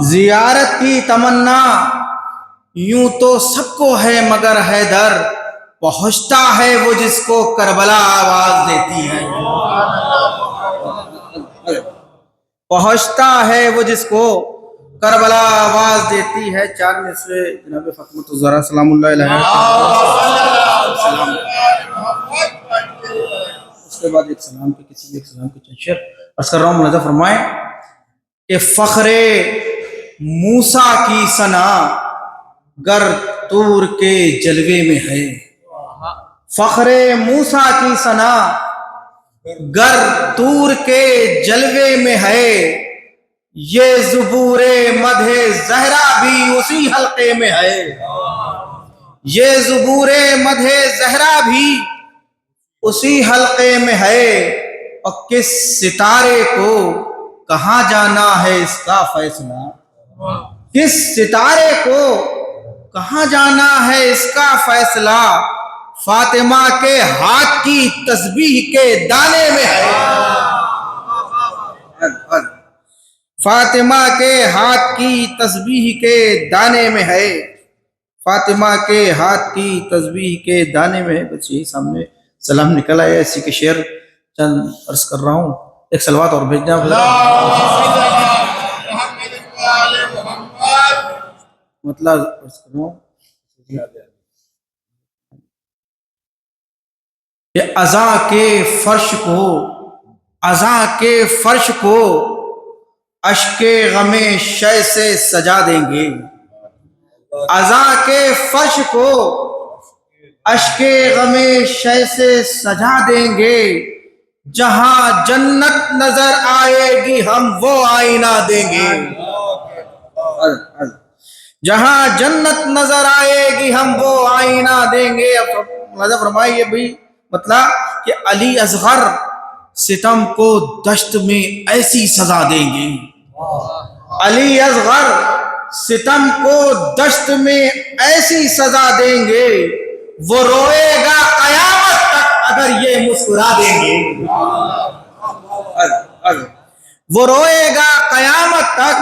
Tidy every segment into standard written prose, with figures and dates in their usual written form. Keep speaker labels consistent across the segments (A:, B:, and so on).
A: زیارت کی تمنا یوں تو سب کو ہے مگر حیدر پہنچتا ہے وہ جس کو کربلا آواز دیتی ہے. پہنچتا ہے وہ جس کو کربلا آواز دیتی ہے. چار میں سے جناب فاطمہ الزہرا سلام اللہ علیہ. اس کے بعد ایک سلام کے کسی ایک سلام کے چند شعر عرض کر رہا ہوں. ملاحظہ فرمائیں کہ فخر موسیٰ کی ثنا گر طور کے جلوے میں ہے. فخر موسیٰ کی ثنا گر طور کے جلوے میں ہے. یہ زبور مدح زہرا بھی اسی حلقے میں ہے. یہ زبور مدح زہرا بھی اسی حلقے میں ہے. اور کس ستارے کو کہاں جانا ہے اس کا فیصلہ. کس ستارے کو کہاں جانا ہے اس کا فیصلہ. فاطمہ کے ہاتھ کی تسبیح کے دانے میں ہے. فاطمہ کے ہاتھ کی تسبیح کے دانے میں ہے. فاطمہ کے ہاتھ کی تسبیح کے دانے میں ہے. بس یہی سامنے سلام نکل آیا. اسی کے شعر چند عرض کر رہا ہوں. ایک سلوات اور بھیجنا مطلب عرض کر رہا ہوں کہ ازاں کے فرش کو اشک غم شے سے سجا دیں گے. ازاں کے فرش کو اشک غم شے سے سجا دیں گے. جہاں جنت نظر آئے گی ہم وہ آئینہ دیں گے. جہاں جنت نظر آئے گی ہم وہ آئینہ دیں گے. ملاحظہ فرمائیے بھائی مطلب کہ علی اصغر ستم کو دشت میں ایسی سزا دیں گے. علی اصغر ستم کو دشت میں ایسی سزا دیں گے. وہ روئے گا قیامت تک اگر یہ مسکرا دیں گے. وہ روئے گا قیامت تک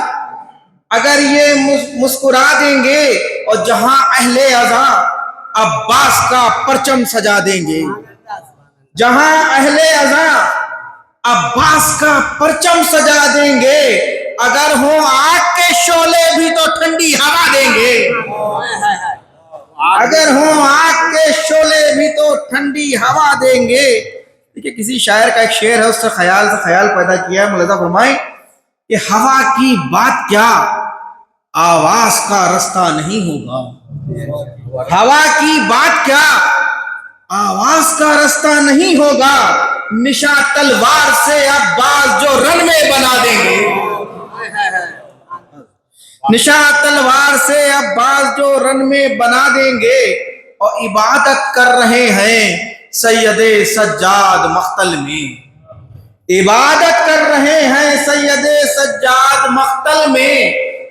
A: اگر یہ مسکرا دیں گے. اور جہاں اہل عزا عباس کا پرچم سجا دیں گے. جہاں اہل عزا عباس کا پرچم سجا دیں گے. اگر ہوں آگ کے شعلے بھی تو ٹھنڈی ہوا دیں گے. اگر ہوں آگ کے شعلے بھی تو ٹھنڈی ہوا دیں گے. دیکھیں کسی شاعر کا ایک شعر ہے, اس سے خیال پیدا کیا ہے. ملاحظہ فرمائیں کہ ہوا کی بات کیا آواز کا رستہ نہیں ہوگا. ہوا کی بات کیا آواز کا رستہ نہیں ہوگا. نشا تلوار سے عباس جو رن میں بنا دیں گے. نشا تلوار سے عباس جو رن میں بنا دیں گے. اور عبادت کر رہے ہیں سید سجاد مقتل میں. عبادت کر رہے ہیں سید سجاد مقتل میں.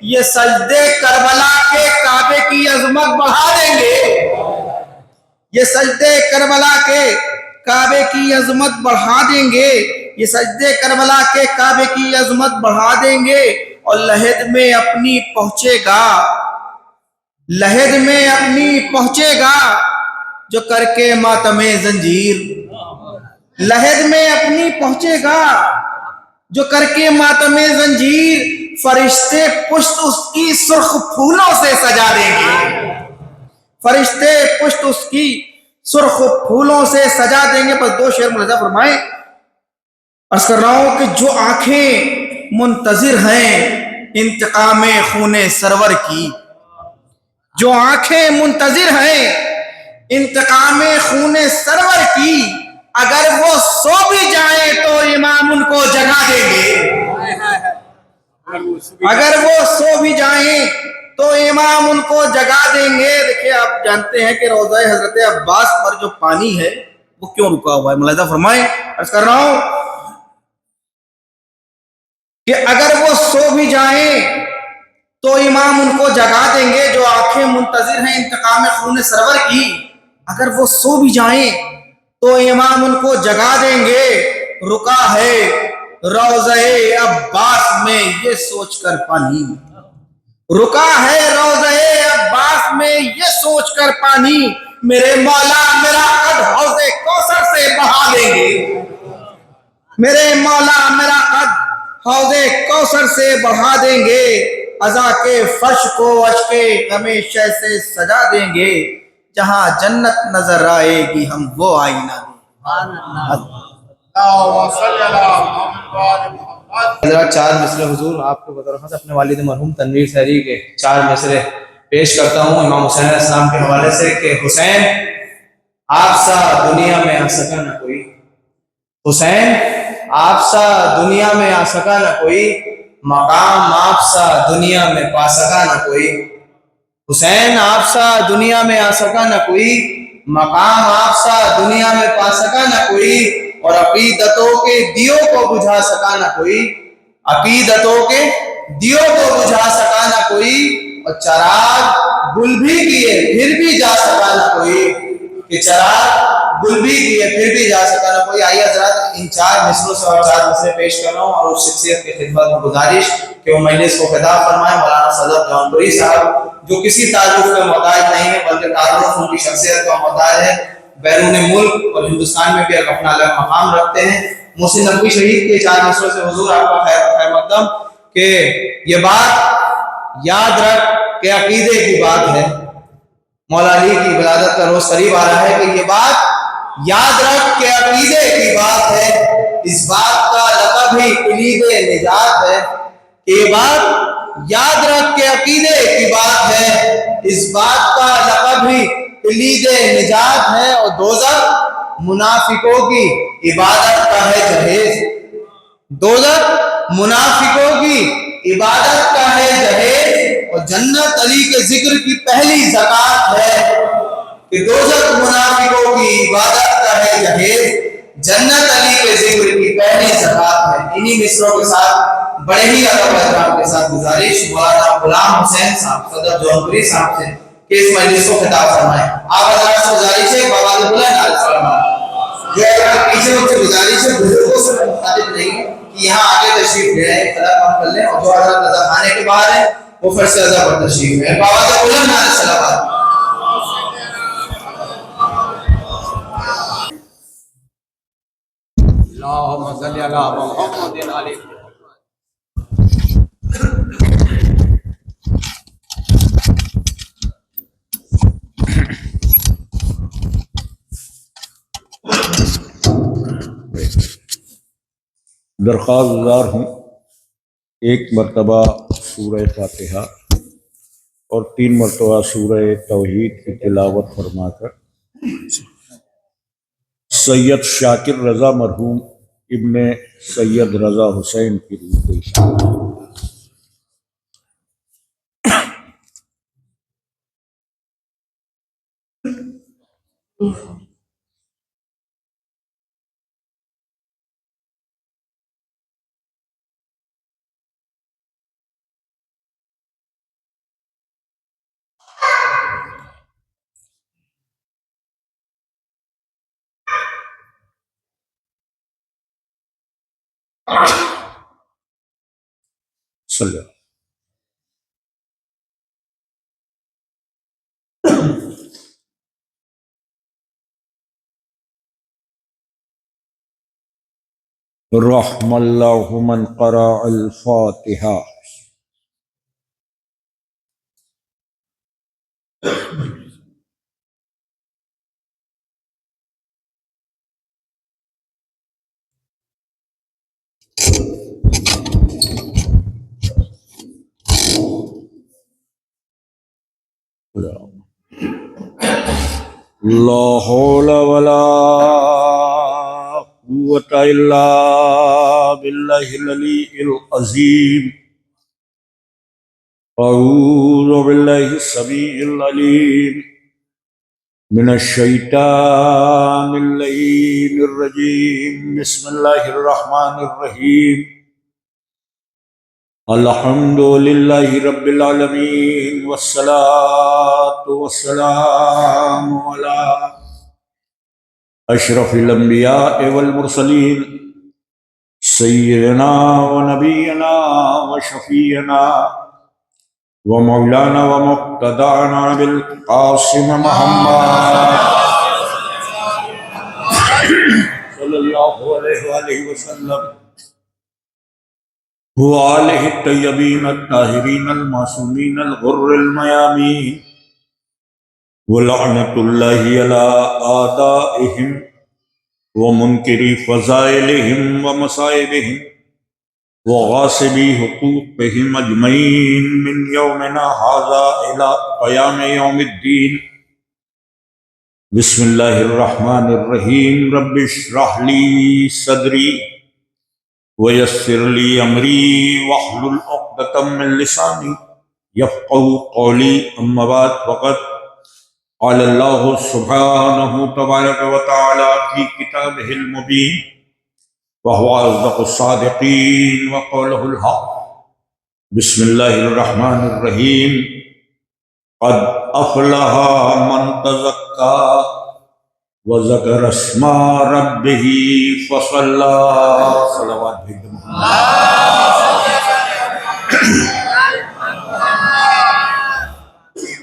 A: یہ سجدے کربلا کے کعبے کی عظمت بڑھا دیں گے. یہ سجدے کربلا کے کعبے کی عظمت بڑھا دیں گے. یہ سجدے کربلا کے کعبے کی عظمت بڑھا دیں گے. اور لحد میں اپنی پہنچے گا. لحد میں اپنی پہنچے گا جو کر کے ماتم زنجیر. لحد میں اپنی پہنچے گا جو کر کے ماتم زنجیر. فرشتے پشت اس کی سرخ پھولوں سے سجا دیں گے. فرشتے پشت اس کی سرخ پھولوں سے سجا دیں گے. بس دو شعر ملاحظہ فرمائیں. عرض کر رہا ہوں کہ جو آنکھیں منتظر ہیں انتقام خون سرور کی. جو آنکھیں منتظر ہیں انتقام خون سرور کی. اگر وہ سو بھی جائیں تو امام ان کو جگا دیں گے. اگر وہ سو بھی جائیں تو امام ان کو جگا دیں گے. دیکھیں آپ جانتے ہیں کہ روضہ حضرت عباس پر جو پانی ہے وہ کیوں رکا ہوا ہے. ملاحظہ فرمائیں. عرض کر رہا ہوں کہ اگر وہ سو بھی جائیں تو امام ان کو جگا دیں گے. جو آنکھیں منتظر ہیں انتقام خون سرور کی, اگر وہ سو بھی جائیں تو امام ان کو جگا دیں گے. رکا ہے روضہ عباس میں یہ سوچ کر پانی. رکا ہے روضہ عباس میں یہ سوچ کر پانی، میرے مولا میرا قد حوض کوثر سے بہا دیں گے، میرے مولا میرا قد حوض کوثر سے بڑھا دیں گے، عزا کے فرش کو اشک ہمیشہ سے سجا دیں گے، جہاں جنت نظر آئے گی ہم وہ آئینہ دیں۔ حضرات چار مصرے حضور آپ کو بطور اپنے والد مرحوم تنویر سحری کے چار مصرے پیش کرتا ہوں امام حسین علیہ السلام کے حوالے سے کہ حسین آپ سا دنیا میں آ سکا نہ کوئی، حسین آپ سا دنیا میں آ سکا نہ کوئی، مقام آپ سا دنیا میں پا سکا نہ کوئی، حسین آپ سا دنیا میں آ سکا نہ کوئی، مقام آپ سا دنیا میں پا سکا نہ کوئی، اور عقیدتوں کے دیوں کو بجھا سکا نہ کوئی، عقیدتوں کے دیوں کو بجھا سکا نہ کوئی، اور چراغ گل بھی کیے پھر بھی جا سکا نہ کوئی، کہ چراغ گل بھی کیے پھر بھی جا سکا نہ کوئی۔ آئیے حضرات ان چار مصروں سے اور چار مصرے پیش کر رہا ہوں، اور اس شخصیت کی خدمت میں گزارش کہ وہ مجلس کو خطاب فرمائے، مولانا صدر جونپوری صاحب جو کسی تعارف کا محتاج نہیں ہے بلکہ تعارف ان کی شخصیت کا محتاج ہے، بیرون ملک اور ہندوستان میں بھی ایک اپنا الگ مقام رکھتے ہیں۔ محسن نقوی شہید کے چار مصروں سے حضور آپ کا خیر مقدم کہ یہ بات یاد رکھ کہ عقیدے کی بات ہے، مولا علی کی ولادت کا روز قریب آ رہا ہے، کہ یہ بات یاد رکھ کہ عقیدے کی بات ہے، اس بات کا لقب ہی کلید نجات ہے، کہ یہ بات یاد رکھ کے عقیدے کی بات ہے، اس بات کا لقب ہی کلید نجات ہے، اور دوزخ منافقوں کی عبادت کا ہے جہیز، دوزخ منافقوں کی عبادت کا ہے جہیز، اور جنت علی کے ذکر کی پہلی زکوٰۃ ہے، کہ دوزخ منافقوں کی عبادت کا ہے جہیز، جنت علی کے ذکر کی پہلی زکوٰۃ ہے۔ انہی مصروں کے ساتھ بڑے ہی ادب و احترام کے ساتھ گزارش مولانا غلام حسین صاحب صدر جونپوری صاحب سے کہ اس مجلس کو خطاب فرمائیں۔ آپ حضرات سے گزارش ہے بابا بلند عرض فرمائیں، جو پیچھے ان سے گزارش ہے بزرگوں سے مخاطب نہیں کہ یہاں آگے تشریف لے رہے ہیں، خدا کام کر لیں، اور جو حضرات رضا خانے کے باہر ہیں وہ پھر سے رضا پر تشریف لیں۔ بابا بلند عرض صلوات۔
B: اللهم صل على محمد علیہ۔
C: درخواست گزار ہوں ایک مرتبہ سورہ فاتحہ اور 3 مرتبہ سورہ توحید کی تلاوت فرما کر سید شاکر رضا مرحوم ابن سید رضا حسین کی روح کو اشارہ۔ صلی اللہ رحم اللہ من قرأ الفاتحہ۔ لا حول ولا قوة الا باللہ العلی العظیم۔ اعوذ باللہ السمیع العلیم من الشیطان اللعین الرجیم، بسم اللہ الرحمن الرحیم۔ الحمد للہ رب العالمین، والصلاة والسلام علی اشرف الانبیاء والمرسلین، سیدنا و نبینا و شفیعنا ومولانا ومقتدانا بالقاسم محمد صلی اللہ علیہ وآلہ وسلم وآلہ الطیبین الطاہرین المعصومین الغر المیامین ولعنت اللہ علی آدائہم ومنکری فضائلہم ومصائبہم وغاصبی حقوقہم اجمعین من یومنا ھذا الی قیام یوم الدین بسم اللہ الرحمن الرحیم رب اشرح لی صدری ویسر لی امری واحلل عقدۃ من لسانی یفقهوا قولی اما بعد فقد قال اللہ سبحانہ تبارک و تعالی فی کتابہ المبین وهو اصدق الصادقین وقوله الحق بسم اللہ الرحمن الرحیم قد افلح من تزکا وذکر اسم ربہ فصلی صلوات بھیج دو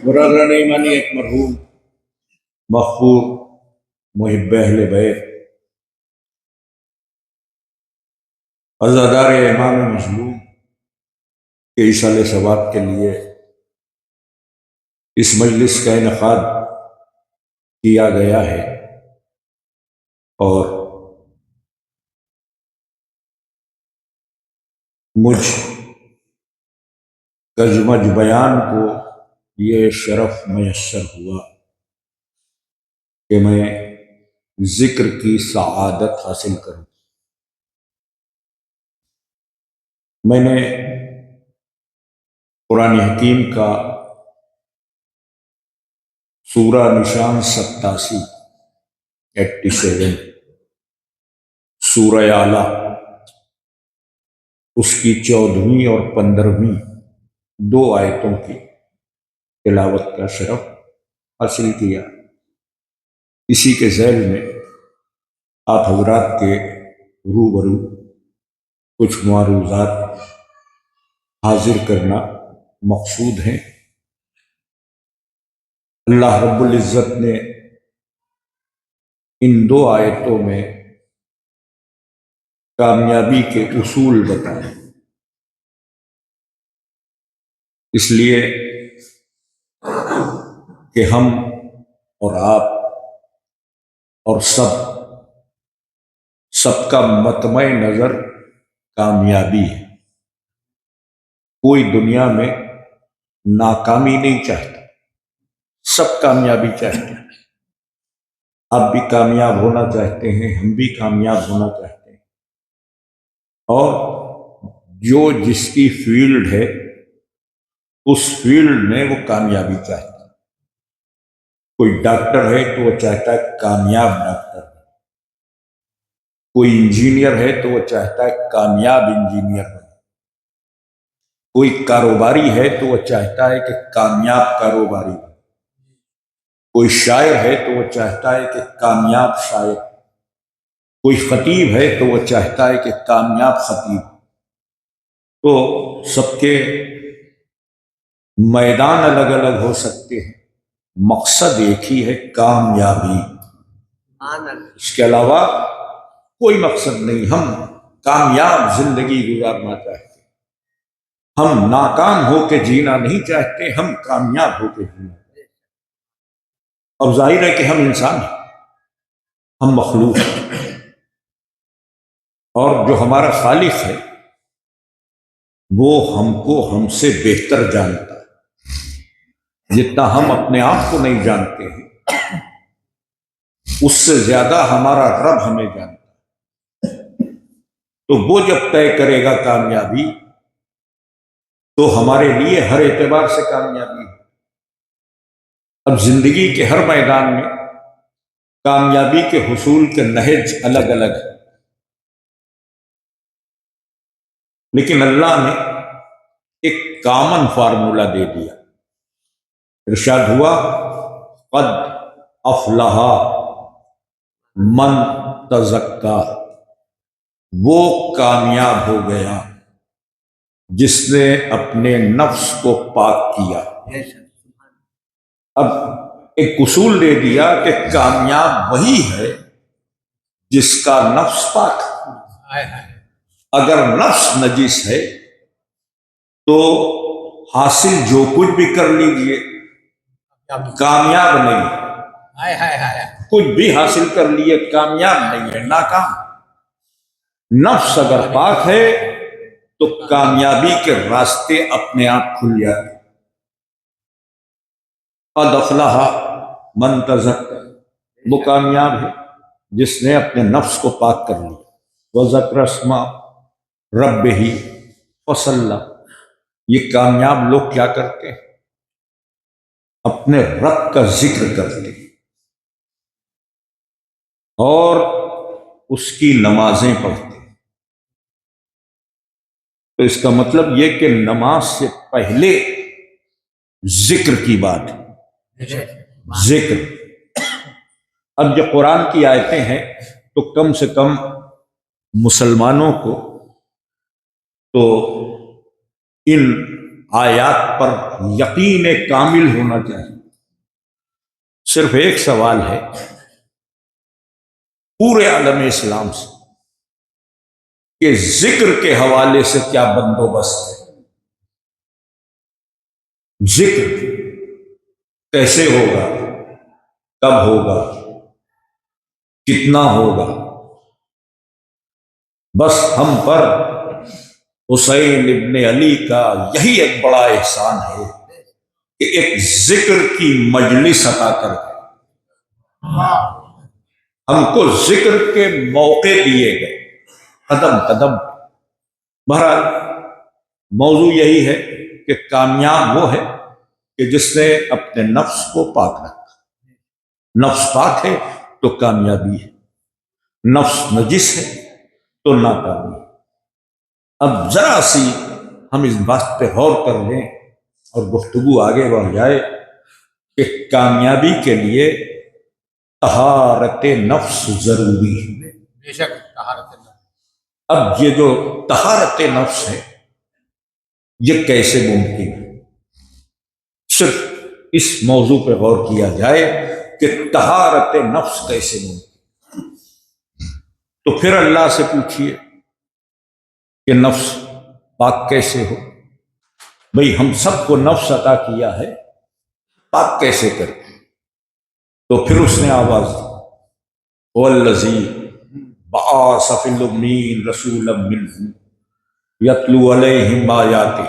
C: برادران ایمانی، ایک مرحوم مغفور محب اہل بیت عزادار امام مظلوم کے ایصال ثواب کے لیے اس مجلس کا انعقاد کیا گیا ہے، اور مجھ کجمج بیان کو یہ شرف میسر ہوا کہ میں ذکر کی سعادت حاصل کروں۔ میں نے قرآن حکیم کا سورہ نشان 87 سورہ اعلیٰ، اس کی 14ویں اور 15ویں 2 آیتوں کی تلاوت کا شرف حاصل کیا۔ اسی کے ذیل میں آپ حضرات کے روبرو کچھ معروضات حاضر کرنا مقصود ہیں۔ اللہ رب العزت نے ان 2 آیتوں میں کامیابی کے اصول بتائے، اس لیے کہ ہم اور آپ اور سب کا مطمع نظر کامیابی ہے۔ کوئی دنیا میں ناکامی نہیں چاہتا، سب کامیابی چاہتے ہیں۔ آپ بھی کامیاب ہونا چاہتے ہیں، ہم بھی کامیاب ہونا چاہتے ہیں، اور جو جس کی فیلڈ ہے اس فیلڈ میں وہ کامیابی چاہتا ہے۔ کوئی ڈاکٹر ہے تو وہ چاہتا ہے کامیاب ڈاکٹر ہے، کوئی انجینئر ہے تو وہ چاہتا ہے کامیاب انجینئر ہے، کوئی کاروباری ہے تو وہ چاہتا ہے کہ کامیاب کاروباری ہے، کوئی شاعر ہے تو وہ چاہتا ہے کہ کامیاب شاعر، کوئی خطیب ہے تو وہ چاہتا ہے کہ کامیاب خطیب۔ تو سب کے میدان الگ الگ ہو سکتے ہیں، مقصد ایک ہی ہے، کامیابی۔ اس کے علاوہ کوئی مقصد نہیں۔ ہم کامیاب زندگی گزارنا چاہتے ہیں، ہم ناکام ہو کے جینا نہیں چاہتے، ہم کامیاب ہو کے جینا۔ اب ظاہر ہے کہ ہم انسان ہیں، ہم مخلوق ہیں، اور جو ہمارا خالق ہے وہ ہم کو ہم سے بہتر جانتا ہے۔ جتنا ہم اپنے آپ کو نہیں جانتے ہیں، اس سے زیادہ ہمارا رب ہمیں جانتا ہے۔ تو وہ جب طے کرے گا کامیابی، تو ہمارے لیے ہر اعتبار سے کامیابی ہے۔ اب زندگی کے ہر میدان میں کامیابی کے حصول کے نہج الگ الگ ہیں، لیکن اللہ نے ایک کامن فارمولہ دے دیا۔ ارشاد ہوا قد افلح من تزکا، وہ کامیاب ہو گیا جس نے اپنے نفس کو پاک کیا. اب ایک اصول دے دیا کہ کامیاب وہی ہے جس کا نفس پاک ہے. اگر نفس نجس ہے تو حاصل جو کچھ بھی کر لیجئے کامیاب نہیں. کچھ بھی حاصل کر لیے کامیاب نہیں ہے، ناکام. نفس اگر پاک ہے تو کامیابی کے راستے اپنے آپ کھل جاتے. قد افلح من تزکا، وہ کامیاب ہے جس نے اپنے نفس کو پاک کر لیا. وذکر اسم ربہ فصلی، یہ کامیاب لوگ کیا کرتے ہیں؟ اپنے رب کا ذکر کرتے ہیں اور اس کی نمازیں پڑھتے ہیں. تو اس کا مطلب یہ کہ نماز سے پہلے ذکر کی بات ہے. ذکر. اب جو قرآن کی آیتیں ہیں تو کم سے کم مسلمانوں کو تو ان آیات پر یقین کامل ہونا چاہیے. صرف ایک سوال ہے پورے عالم اسلام سے کہ ذکر کے حوالے سے کیا بندوبست ہے. ذکر کیسے ہوگا، کب ہوگا، کتنا ہوگا؟ بس ہم پر حسین ابن علی کا یہی ایک بڑا احسان ہے کہ ایک ذکر کی مجلس عطا کر کے ہم کو ذکر کے موقع دیے گئے قدم قدم. بہرحال موضوع یہی ہے کہ کامیاب وہ ہے کہ جس نے اپنے نفس کو پاک رکھا. نفس پاک ہے تو کامیابی ہے، نفس نجس ہے تو ناکامی. اب ذرا سی ہم اس بات پہ غور کر لیں اور گفتگو آگے بڑھ جائے کہ کامیابی کے لیے طہارت نفس ضروری ہے.
B: بے شک طہارت نفس.
C: اب یہ جو طہارت نفس ہے یہ کیسے ممکن ہے؟ صرف اس موضوع پہ غور کیا جائے کہ طہارت نفس کیسے ممکن، تو پھر اللہ سے پوچھیے کہ نفس پاک کیسے ہو. بھئی ہم سب کو نفس عطا کیا ہے، پاک کیسے کرتے؟ تو پھر اس نے آواز دی والذی بعث فی الامین رسولا منہم یتلو علیہم آیاتہ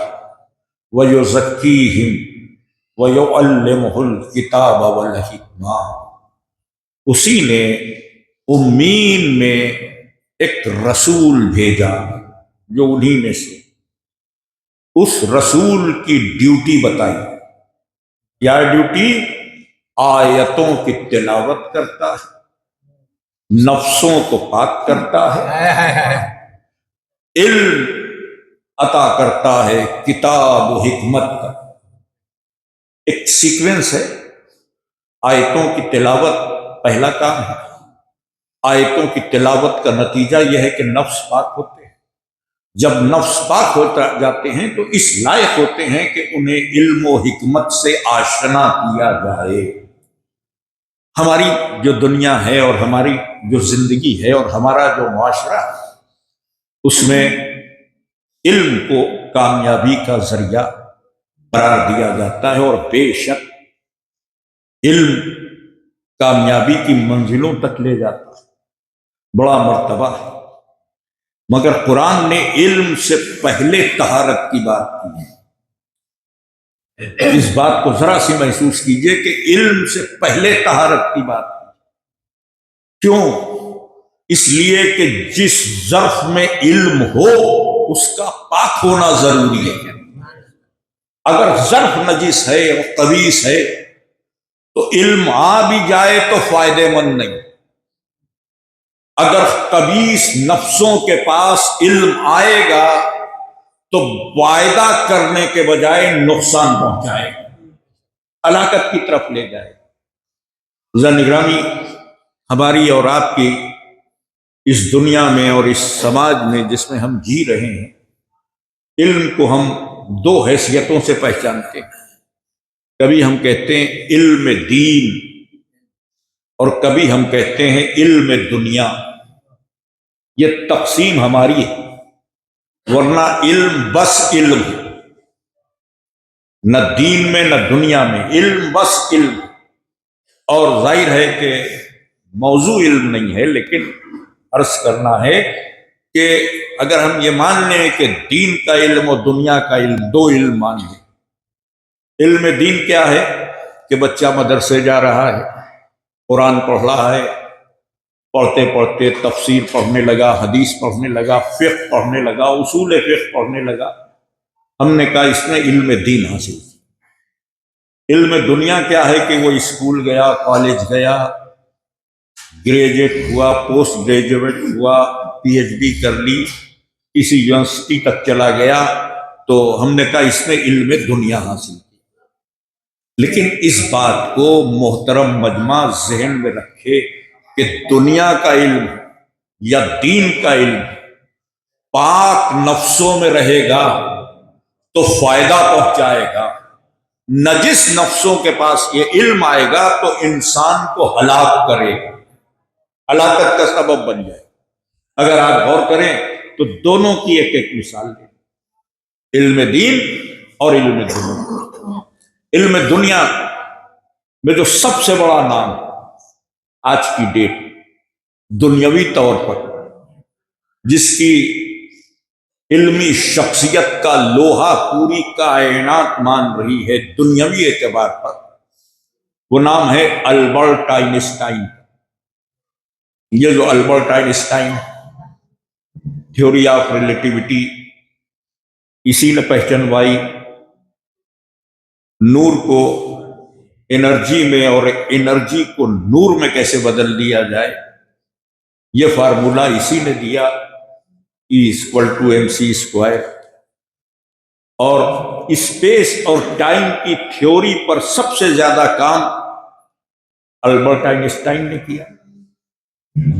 C: ویزکیہم ویعلمہ الکتاب والحکمہ. اسی نے امین میں ایک رسول بھیجا جو انہی میں سے. اس رسول کی ڈیوٹی بتائی. کیا ڈیوٹی؟ آیتوں کی تلاوت کرتا ہے، نفسوں کو پاک کرتا ہے، علم عطا کرتا ہے، کتاب و حکمت کا. ایک سیکوینس ہے. آیتوں کی تلاوت پہلا کام ہے. آیتوں کی تلاوت کا نتیجہ یہ ہے کہ نفس پاک ہوتے ہیں. جب نفس پاک ہوتا جاتے ہیں تو اس لائق ہوتے ہیں کہ انہیں علم و حکمت سے آشنا کیا جائے. ہماری جو دنیا ہے اور ہماری جو زندگی ہے اور ہمارا جو معاشرہ ہے اس میں علم کو کامیابی کا ذریعہ قرار دیا جاتا ہے، اور بے شک علم کامیابی کی منزلوں تک لے جاتا ہے، بڑا مرتبہ ہے. مگر قرآن نے علم سے پہلے طہارت کی بات کی ہے. اس بات کو ذرا سی محسوس کیجئے کہ علم سے پہلے طہارت کی بات کی. کیوں؟ اس لیے کہ جس ظرف میں علم ہو اس کا پاک ہونا ضروری ہے. اگر ظرف نجس ہے اور خبیث ہے تو علم آ بھی جائے تو فائدے مند نہیں. اگر خبیث نفسوں کے پاس علم آئے گا تو وعدہ کرنے کے بجائے نقصان پہنچائے گا، ہلاکت کی طرف لے جائے گا. عزیزان گرامی، ہماری اور آپ کی اس دنیا میں اور اس سماج میں جس میں ہم جی رہے ہیں علم کو ہم دو حیثیتوں سے پہچانتے ہیں. کبھی ہم کہتے ہیں علم دین اور کبھی ہم کہتے ہیں علم دنیا. یہ تقسیم ہماری ہے، ورنہ علم بس علم ہے، نہ دین میں نہ دنیا میں، علم بس علم. اور ظاہر ہے کہ موضوع علم نہیں ہے، لیکن عرض کرنا ہے کہ اگر ہم یہ مان لیں کہ دین کا علم اور دنیا کا علم دو علم مان لیں. علم دین کیا ہے کہ بچہ مدرسے جا رہا ہے، قرآن پڑھ رہا ہے، پڑھتے پڑھتے تفسیر پڑھنے لگا، حدیث پڑھنے لگا، فقہ پڑھنے لگا، اصول فقہ پڑھنے لگا. ہم نے کہا اس نے علم دین حاصل کیا. علم دنیا کیا ہے کہ وہ اسکول گیا، کالج گیا، گریجویٹ ہوا، پوسٹ گریجویٹ ہوا، پی ایچ ڈی کر لی، کسی یونیورسٹی تک چلا گیا، تو ہم نے کہا اس نے علم دنیا حاصل کی. لیکن اس بات کو محترم مجمع ذہن میں رکھے کہ دنیا کا علم یا دین کا علم پاک نفسوں میں رہے گا تو فائدہ پہنچائے گا. نجس نفسوں کے پاس یہ علم آئے گا تو انسان کو ہلاک کرے گا، ہلاکت کا سبب بن جائے. اگر آپ غور کریں تو دونوں کی ایک ایک مثال دیں، علم دین اور علم دنیا. علم دنیا میں جو سب سے بڑا نام آج کی ڈیٹ دنیاوی طور پر جس کی علمی شخصیت کا لوہا پوری کائنات مان رہی ہے دنیاوی اعتبار پر، وہ نام ہے البرٹ آئنسٹائن. یہ جو Albert Einstein theory of relativity اسی نے پہچنوائی، نور کو انرجی میں اور انرجی کو نور میں کیسے بدل دیا جائے، یہ فارمولا اسی نے دیا، E=mc². اور اسپیس اور ٹائم کی تھیوری پر سب سے زیادہ کام البرٹ آئنسٹائن نے کیا.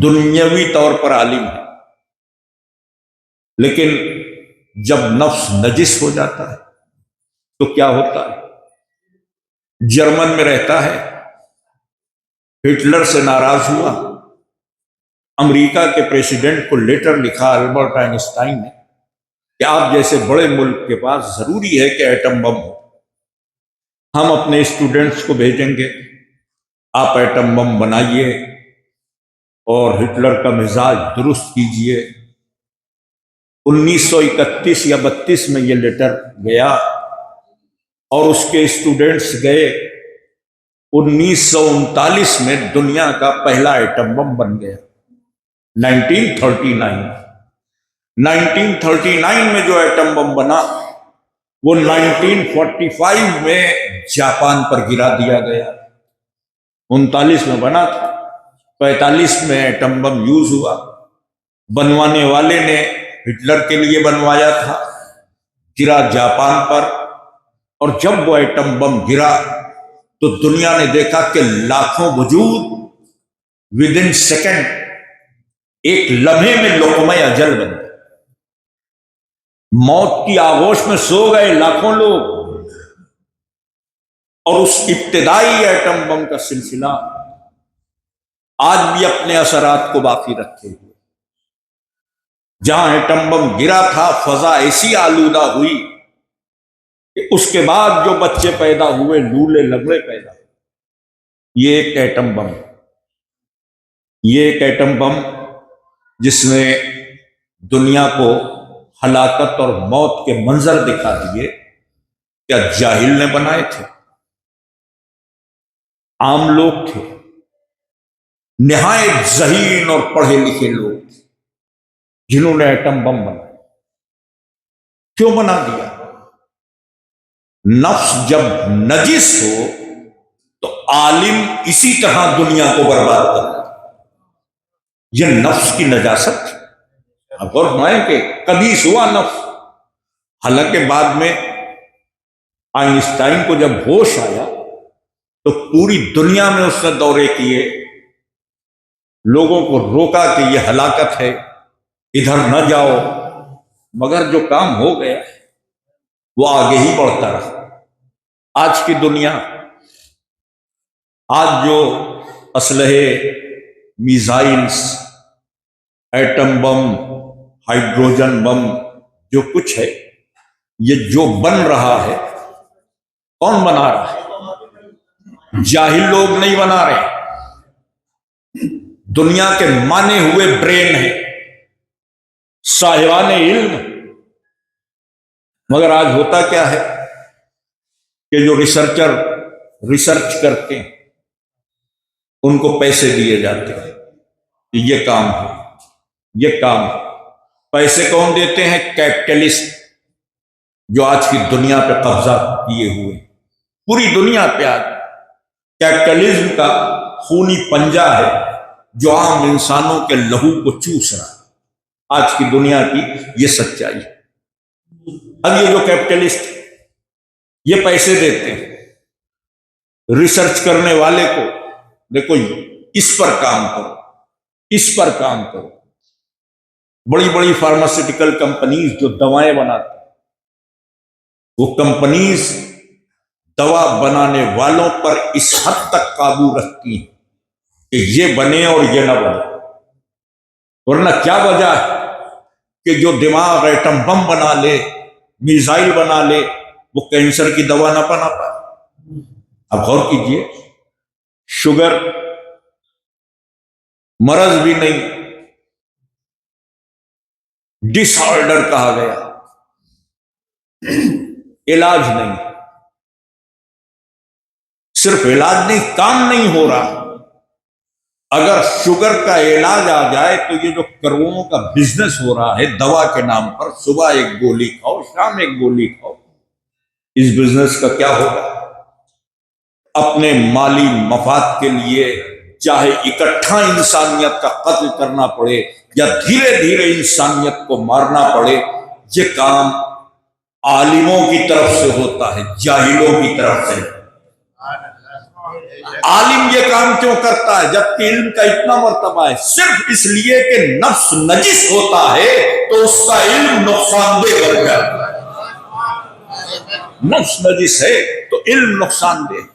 C: دنیاوی طور پر عالم ہے، لیکن جب نفس نجس ہو جاتا ہے تو کیا ہوتا ہے؟ جرمن میں رہتا ہے، ہٹلر سے ناراض ہوا، امریکہ کے پریزیڈنٹ کو لیٹر لکھا البرٹ آئنسٹائن نے کہ آپ جیسے بڑے ملک کے پاس ضروری ہے کہ ایٹم بم ہو، ہم اپنے اسٹوڈنٹس کو بھیجیں گے، آپ ایٹم بم بنائیے اور ہٹلر کا مزاج درست کیجئے. 1931 یا 32 میں یہ لیٹر گیا اور اس کے اسٹوڈنٹس گئے. 1939 میں دنیا کا پہلا ایٹم بم بن گیا. 1939 میں جو ایٹم بم بنا وہ 1945 میں جاپان پر گرا دیا گیا. 39 میں بنا تھا، 45 میں ایٹم بم یوز ہوا. بنوانے والے نے ہٹلر کے لیے بنوایا تھا، گرا جاپان پر. اور جب وہ ایٹم بم گرا تو دنیا نے دیکھا کہ لاکھوں وجود ودن سیکنڈ، ایک لمحے میں لقمہ اجل بن گئے، موت کی آغوش میں سو گئے لاکھوں لوگ. اور اس ابتدائی ایٹم بم کا سلسلہ آج بھی اپنے اثرات کو باقی رکھتے ہوئے. جہاں ایٹم بم گرا تھا فضا ایسی آلودہ ہوئی کہ اس کے بعد جو بچے پیدا ہوئے لولے لنگڑے پیدا ہوئے. یہ ایک ایٹم بم، یہ ایک ایٹم بم جس نے دنیا کو ہلاکت اور موت کے منظر دکھا دیے. کیا جاہل نے بنائے تھے؟ عام لوگ تھے، نہایت ذہین اور پڑھے لکھے لوگ تھے جنہوں نے ایٹم بم بنایا. کیوں بنا دیا؟ نفس جب نجس ہو تو عالم اسی طرح دنیا کو برباد کر دے. یہ نفس کی نجاست تھی. اب اور میں کہ کبھی ہوا نفس. حالانکہ بعد میں آئنسٹائن کو جب ہوش آیا تو پوری دنیا میں اس نے دورے کیے، لوگوں کو روکا کہ یہ ہلاکت ہے، ادھر نہ جاؤ. مگر جو کام ہو گیا وہ آگے ہی بڑھتا رہا۔ آج کی دنیا، آج جو اسلحے، میزائلز، ایٹم بم، ہائیڈروجن بم، جو کچھ ہے، یہ جو بن رہا ہے، کون بنا رہا ہے؟ جاہل لوگ نہیں بنا رہے، دنیا کے مانے ہوئے برین ہیں، صاحبان علم۔ مگر آج ہوتا کیا ہے کہ جو ریسرچر ریسرچ کرتے ہیں ان کو پیسے دیے جاتے ہیں کہ یہ کام ہے، یہ کام ہے۔ پیسے کون دیتے ہیں؟ کیپٹلسٹ، جو آج کی دنیا پہ قبضہ کیے ہوئے، پوری دنیا پہ آج کیپٹلزم کا خونی پنجہ ہے جو عام انسانوں کے لہو کو چوس رہا ہے۔ آج کی دنیا کی یہ سچائی ہے۔ اب یہ جو کیپٹلسٹ یہ پیسے دیتے ہیں ریسرچ کرنے والے کو، دیکھو اس پر کام کرو، اس پر کام کرو۔ بڑی بڑی فارماسیوٹیکل کمپنیز جو دوائیں بناتی، وہ کمپنیز دوا بنانے والوں پر اس حد تک قابو رکھتی ہیں کہ یہ بنے اور یہ نہ بنے، ورنہ کیا وجہ ہے کہ جو دماغ ایٹم بم بنا لے، میزائل بنا لے، وہ کینسر کی دوا نہ بنا پائے؟ اب غور کیجئے، شوگر مرض بھی نہیں، ڈس آرڈر کہا گیا، علاج نہیں، صرف علاج نہیں، کام نہیں ہو رہا۔ اگر شوگر کا علاج آ جائے تو یہ جو کروڑوں کا بزنس ہو رہا ہے دوا کے نام پر، صبح ایک گولی کھاؤ، شام ایک گولی کھاؤ، اس بزنس کا کیا ہوگا؟ اپنے مالی مفاد کے لیے چاہے اکٹھا انسانیت کا قتل کرنا پڑے یا دھیرے دھیرے انسانیت کو مارنا پڑے، یہ کام عالموں کی طرف سے ہوتا ہے، جاہلوں کی طرف سے۔ عالم یہ کام کیوں کرتا ہے جبکہ علم کا اتنا مرتبہ ہے؟ صرف اس لیے کہ نفس نجس ہوتا ہے تو اس کا علم نقصان دہ بن جاتا ہے۔ نفس نجس ہے تو علم نقصان دہ،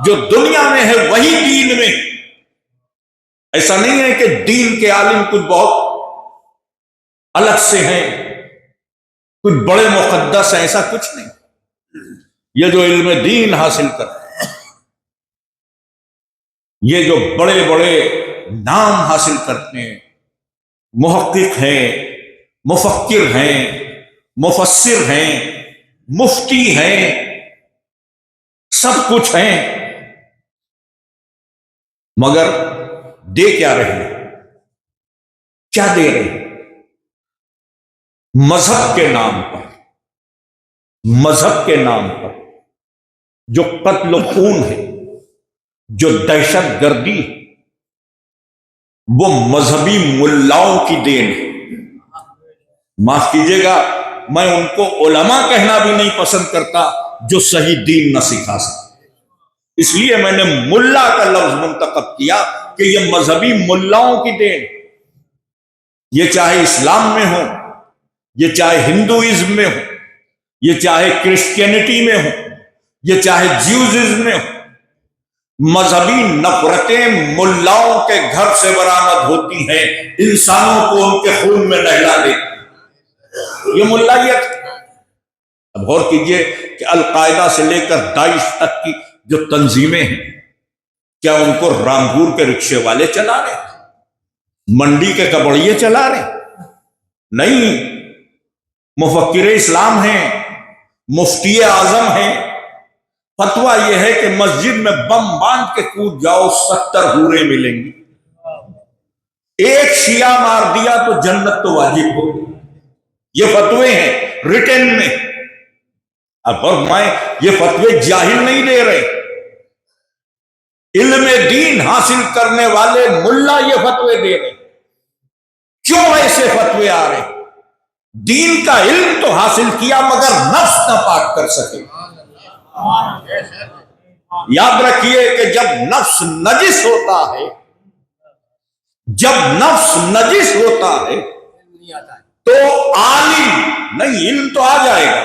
C: جو دنیا میں ہے وہی دین میں۔ ایسا نہیں ہے کہ دین کے عالم کچھ بہت الگ سے ہیں، کچھ بڑے مقدس ہیں، ایسا کچھ نہیں۔ یہ جو علم دین حاصل کرتے ہیں، یہ جو بڑے بڑے نام حاصل کرتے ہیں، محقق ہیں، مفکر ہیں، مفسر ہیں، مفتی ہیں، سب کچھ ہیں، مگر دے کیا رہے ہیں؟ کیا دے رہے ہیں؟ مذہب کے نام پر، مذہب کے نام پر جو قتل و خون ہے، جو دہشت گردی ہے، وہ مذہبی ملاؤں کی دین ہے۔ معاف کیجیے گا، میں ان کو علماء کہنا بھی نہیں پسند کرتا جو صحیح دین نہ سکھا سکتے، اس لیے میں نے ملا کا لفظ منتخب کیا کہ یہ مذہبی ملاؤں کی دین، یہ چاہے اسلام میں ہو، یہ چاہے ہندوازم میں ہو، یہ چاہے کرسچینٹی میں ہو، یہ چاہے جیوزم میں ہو، مذہبی نفرتیں ملاؤں کے گھر سے برآمد ہوتی ہیں، انسانوں کو ان کے خون میں نہلا دیتی، یہ ملائیت۔ اب غور کیجئے کہ القاعدہ سے لے کر داعش تک کی جو تنظیمیں ہیں، کیا ان کو رامپور کے رکشے والے چلا رہے، منڈی کے کبڑیے چلا رہے؟ نہیں، مفکر اسلام ہیں، مفتی اعظم ہیں۔ فتویٰ یہ ہے کہ مسجد میں بم باندھ کے کود جاؤ، 70 حوریں ملیں گی۔ ایک شیعہ مار دیا تو جنت تو واجب ہو۔ یہ فتوے ہیں ریٹن میں۔ اب میں یہ فتوے جاہل نہیں دے رہے، علم دین حاصل کرنے والے ملا یہ فتوے دے رہے۔ کیوں ایسے فتوے آ رہے؟ دین کا علم تو حاصل کیا مگر نفس نہ پاک کر سکے۔ یاد رکھیے کہ جب نفس نجس ہوتا ہے، جب نفس نجس ہوتا ہے تو عالم نہیں، علم تو آ جائے گا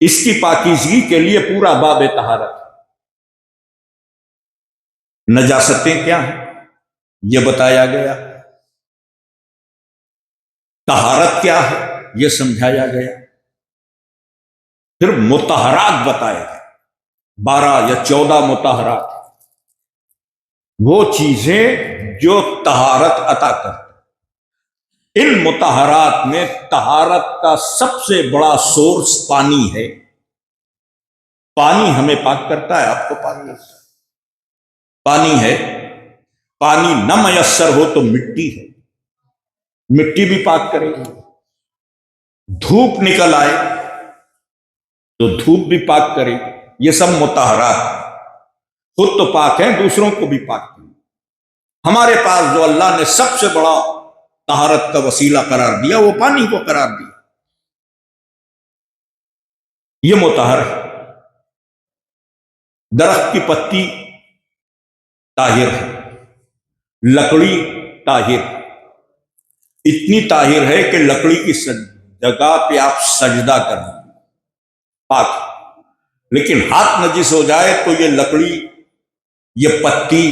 C: اس کی پاکیزگی کے لیے پورا باب طہارت. نجاستیں کیا ہیں یہ بتایا گیا، طہارت کیا ہے یہ سمجھایا گیا، پھر مطہرات بتائے گئے. 12 یا 14 مطہرات، وہ چیزیں جو طہارت عطا کرتی. ان مطہرات میں طہارت کا سب سے بڑا سورس پانی ہے. پانی ہمیں پاک کرتا ہے، آپ کو پانی ہے. پانی نہ میسر ہو تو مٹی ہے، مٹی بھی پاک کرے گی. دھوپ نکل آئے تو دھوپ بھی پاک کرے گی. یہ سب مطہرات، خود تو پاک ہیں، دوسروں کو بھی پاک کریں. ہمارے پاس جو اللہ نے سب سے بڑا طہارت کا وسیلہ قرار دیا وہ پانی کو قرار دیا. یہ مطہر ہے. درخت کی پتی طاہر ہے، لکڑی طاہر، اتنی طاہر ہے کہ لکڑی کی جگہ پہ آپ سجدہ کریں پاک. لیکن ہاتھ نجس ہو جائے تو یہ لکڑی، یہ پتی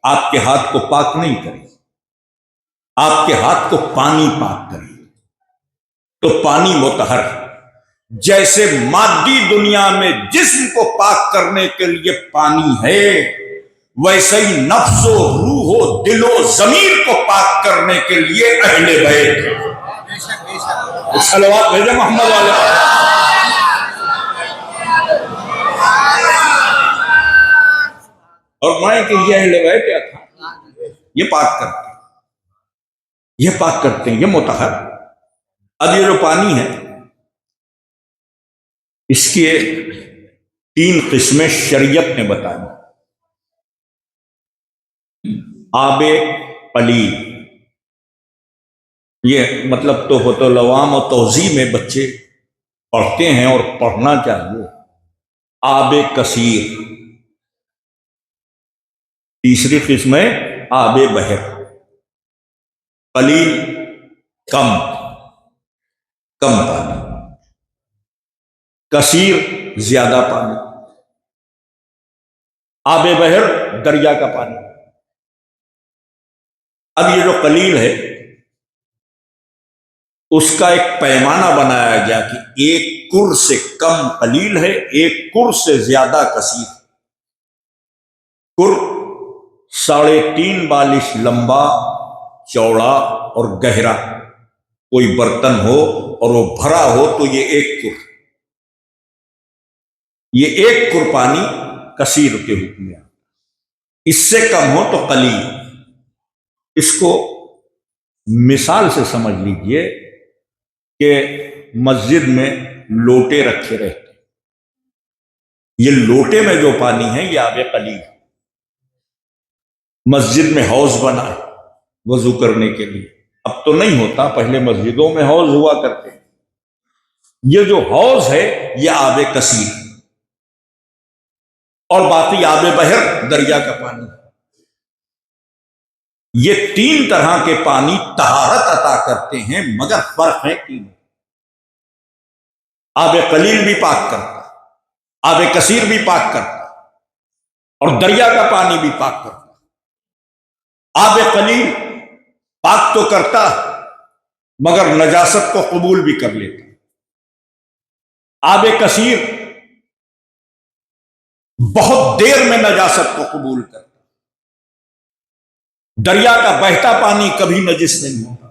C: آپ کے ہاتھ کو پاک نہیں کرے، آپ کے ہاتھ کو پانی پاک کرے. تو پانی مطہر ہے. جیسے مادی دنیا میں جسم کو پاک کرنے کے لیے پانی ہے، ویسے ہی نفس و روح و دل و ضمیر کو پاک کرنے کے لیے اہل بیت. صلوات بھیجے محمد والے. اور میں کہ یہ اہل بیت کیا تھا، یہ پاک کرتے ہیں، یہ پاک کرتے ہیں، یہ مطہر. اب یہ جو پانی ہے اس کی 3 قسمیں شریعت نے بتائی. آب قلیل، یہ مطلب تو ہوتا لوام و توضیح میں بچے پڑھتے ہیں اور پڑھنا چاہیے. آب کثیر. تیسری قسم ہے آب بحر. قلیل کم پانی، کثیر زیادہ پانی. آب بحر دریا کا پانی. اب یہ جو قلیل ہے اس کا ایک پیمانہ بنایا گیا کہ 1 کر سے کم قلیل ہے، 1 کر سے زیادہ کثیر. کر 3.5 بالش لمبا چوڑا اور گہرا کوئی برتن ہو اور وہ بھرا ہو تو یہ 1 کر. یہ 1 کر پانی کثیر کے حکم میں. اس سے کم ہو تو قلیل. اس کو مثال سے سمجھ لیجئے کہ مسجد میں لوٹے رکھے رہتے، یہ لوٹے میں جو پانی ہے یہ آب قلیل. مسجد میں حوض بنا ہے وضو کرنے کے لیے، اب تو نہیں ہوتا، پہلے مسجدوں میں حوض ہوا کرتے. یہ جو حوض ہے یہ آب کثیر. اور باقی آب بحر دریا کا پانی. یہ 3 طرح کے پانی طہارت عطا کرتے ہیں، مگر فرق ہے 3. آب قلیل بھی پاک کرتا، آب کثیر بھی پاک کرتا، اور دریا کا پانی بھی پاک کرتا. آب قلیل پاک تو کرتا مگر نجاست کو قبول بھی کر لیتا. آب کثیر بہت دیر میں نجاست کو قبول کرتا. دریا کا بہتا پانی کبھی نجس نہیں ہوتا،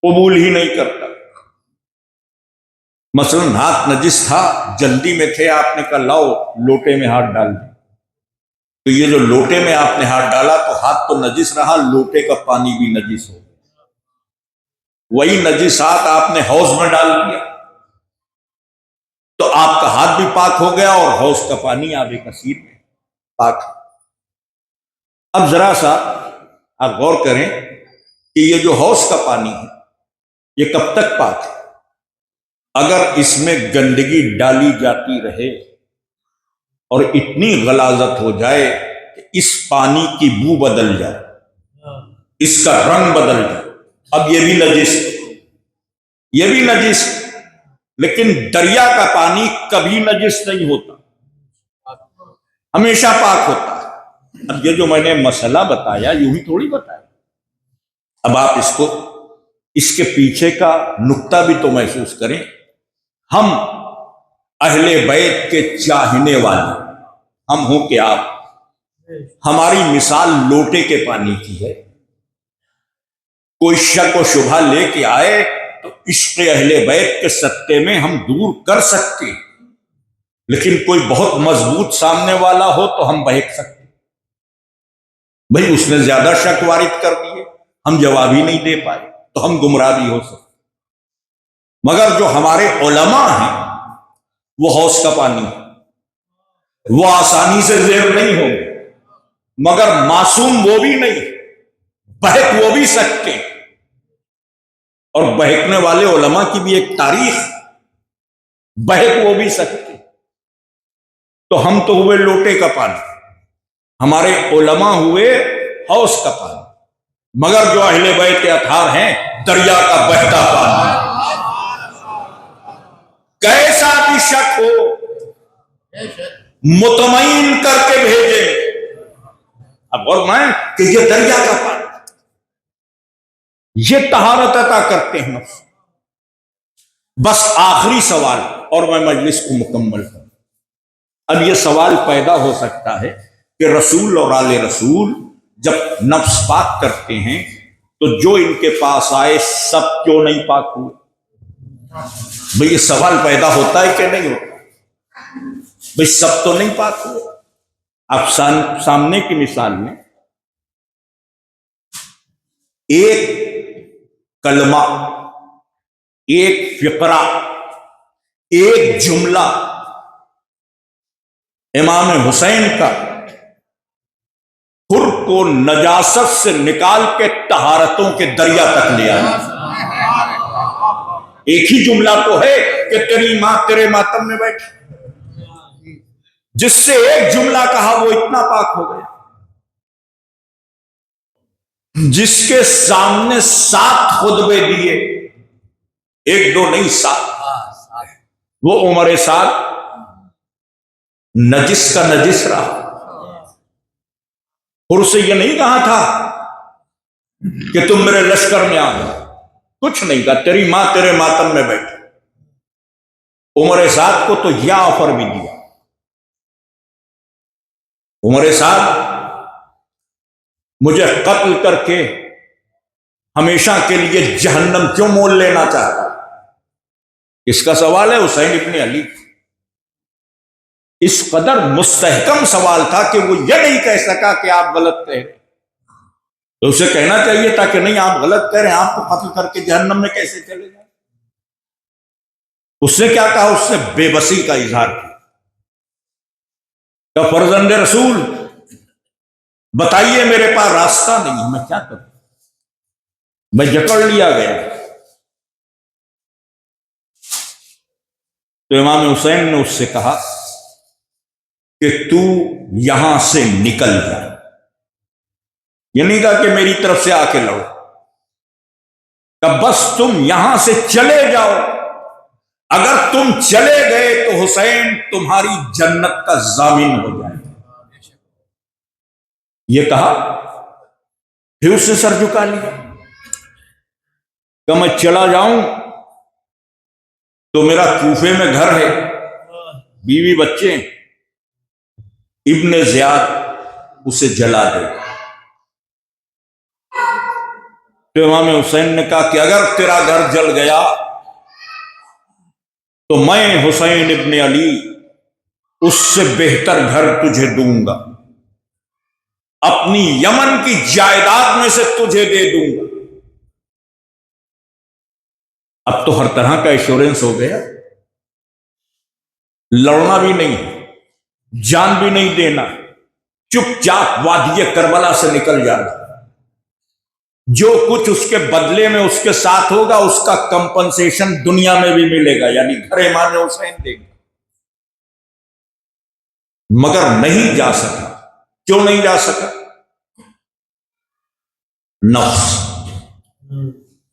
C: قبول ہی نہیں کرتا. مثلا ہاتھ نجس تھا، جلدی میں تھے، آپ نے کہا لاؤ لوٹے میں ہاتھ ڈال دیں، تو یہ جو لوٹے میں آپ نے ہاتھ ڈالا تو ہاتھ تو نجس رہا، لوٹے کا پانی بھی نجس ہو گیا. وہی نجس ہاتھ آپ نے حوض میں ڈال دیا تو آپ کا ہاتھ بھی پاک ہو گیا اور حوض کا پانی آب کثیر میں پاک. اب ذرا سا آپ غور کریں کہ یہ جو حوض کا پانی ہے یہ کب تک پاک ہے؟ اگر اس میں گندگی ڈالی جاتی رہے اور اتنی غلاظت ہو جائے کہ اس پانی کی بو بدل جائے، اس کا رنگ بدل جائے، اب یہ بھی نجس، یہ بھی نجس. لیکن دریا کا پانی کبھی نجس نہیں ہوتا، ہمیشہ پاک ہوتا ہے۔ اب یہ جو میں نے مسئلہ بتایا یوں ہی تھوڑی بتایا، اب آپ اس کے پیچھے کا نقطہ بھی تو محسوس کریں۔ ہم اہل بیت کے چاہنے والے ہم ہوں کہ آپ، ہماری مثال لوٹے کے پانی کی ہے۔ کوئی شک و شبہ لے کے آئے تو عشق اہل بیت کے سطح میں ہم دور کر سکتے، لیکن کوئی بہت مضبوط سامنے والا ہو تو ہم بہک سکتے۔ بھئی اس نے زیادہ شک وارد کر دیے، ہم جواب ہی نہیں دے پائے تو ہم گمراہ بھی ہو سکتے۔ مگر جو ہمارے علماء ہیں وہ حوض کا پانی ہے، وہ آسانی سے زیر نہیں ہوں گے، مگر معصوم وہ بھی نہیں، بہک وہ بھی سکتے، اور بہکنے والے علماء کی بھی ایک تاریخ، بہک وہ بھی سکتے۔ تو ہم تو ہوئے لوٹے کا پانی، ہمارے علماء ہوئے حوض کا پانی، مگر جو اہل بیت اطہار ہیں دریا کا بہتا پانی۔ کیسا بھی شک ہو مطمئن کر کے بھیجیں۔ اب اور میں کہ یہ دریا کا پانی، یہ طہارت عطا کرتے ہیں نفس۔ بس آخری سوال اور میں مجلس کو مکمل کروں۔ اب یہ سوال پیدا ہو سکتا ہے کہ رسول اور آل رسول جب نفس پاک کرتے ہیں تو جو ان کے پاس آئے سب کیوں نہیں پاک ہوئے؟ بھئی یہ سوال پیدا ہوتا ہے کہ نہیں ہوتا؟ بھئی سب تو نہیں پاک ہوئے۔ آپ سامنے کی مثال میں ایک کلمہ، ایک فقرہ، ایک جملہ امام حسین کا خر کو نجاست سے نکال کے طہارتوں کے دریا تک لے آیا۔ ایک ہی جملہ تو ہے کہ تیری ماں تیرے ماتم میں بیٹھی، جس سے ایک جملہ کہا وہ اتنا پاک ہو گیا۔ جس کے سامنے 7 خطبے دیے، 1 2 نہیں 7، وہ عمر سعد نجس کا نجس رہا، اور اسے یہ نہیں کہا تھا کہ تم میرے لشکر میں آ گئے، کچھ نہیں کہا، تیری ماں تیرے ماتم میں بیٹھی۔ عمر سعد کو تو یہ آفر بھی دیا، عمر سعد مجھے قتل کر کے ہمیشہ کے لیے جہنم کیوں مول لینا چاہتا؟ اس کا سوال ہے حسین ابن علی۔ اس قدر مستحکم سوال تھا کہ وہ یہ نہیں کہہ سکا کہ آپ غلط کہہ رہے، تو اسے کہنا چاہیے تھا کہ نہیں آپ غلط کہہ رہے ہیں، آپ کو قتل کر کے جہنم میں کیسے چلے جائیں۔ اس نے کیا کہا؟ اس نے بے بسی کا اظہار کیا کہ فرزند رسول بتائیے میرے پاس راستہ نہیں ہے، میں کیا کروں، میں جکڑ لیا گیا۔ تو امام حسین نے اس سے کہا کہ تو یہاں سے نکل جا، یہ نہیں کہا کہ میری طرف سے آ کے لڑو، کہ بس تم یہاں سے چلے جاؤ، اگر تم چلے گئے تو حسین تمہاری جنت کا ضامن ہو جائے گا۔ یہ کہا، پھر اس نے سر جھکا لیا کہ میں چلا جاؤں تو میرا کوفے میں گھر ہے، بیوی بچے، ابن زیاد اسے جلا دے گا۔ تو امام حسین نے کہا کہ اگر تیرا گھر جل گیا تو میں حسین ابن علی اس سے بہتر گھر تجھے دوں گا، اپنی یمن کی جائیداد میں سے تجھے دے دوں گا۔ اب تو ہر طرح کا ایشورنس ہو گیا، لڑنا بھی نہیں، جان بھی نہیں دینا، چپ چاپ وادی کربلا سے نکل جانا، جو کچھ اس کے بدلے میں اس کے ساتھ ہوگا اس کا کمپنسیشن دنیا میں بھی ملے گا، یعنی گھر امام حسین دے گا۔ مگر نہیں جا سکا۔ کیوں نہیں جا سکا؟ نفس،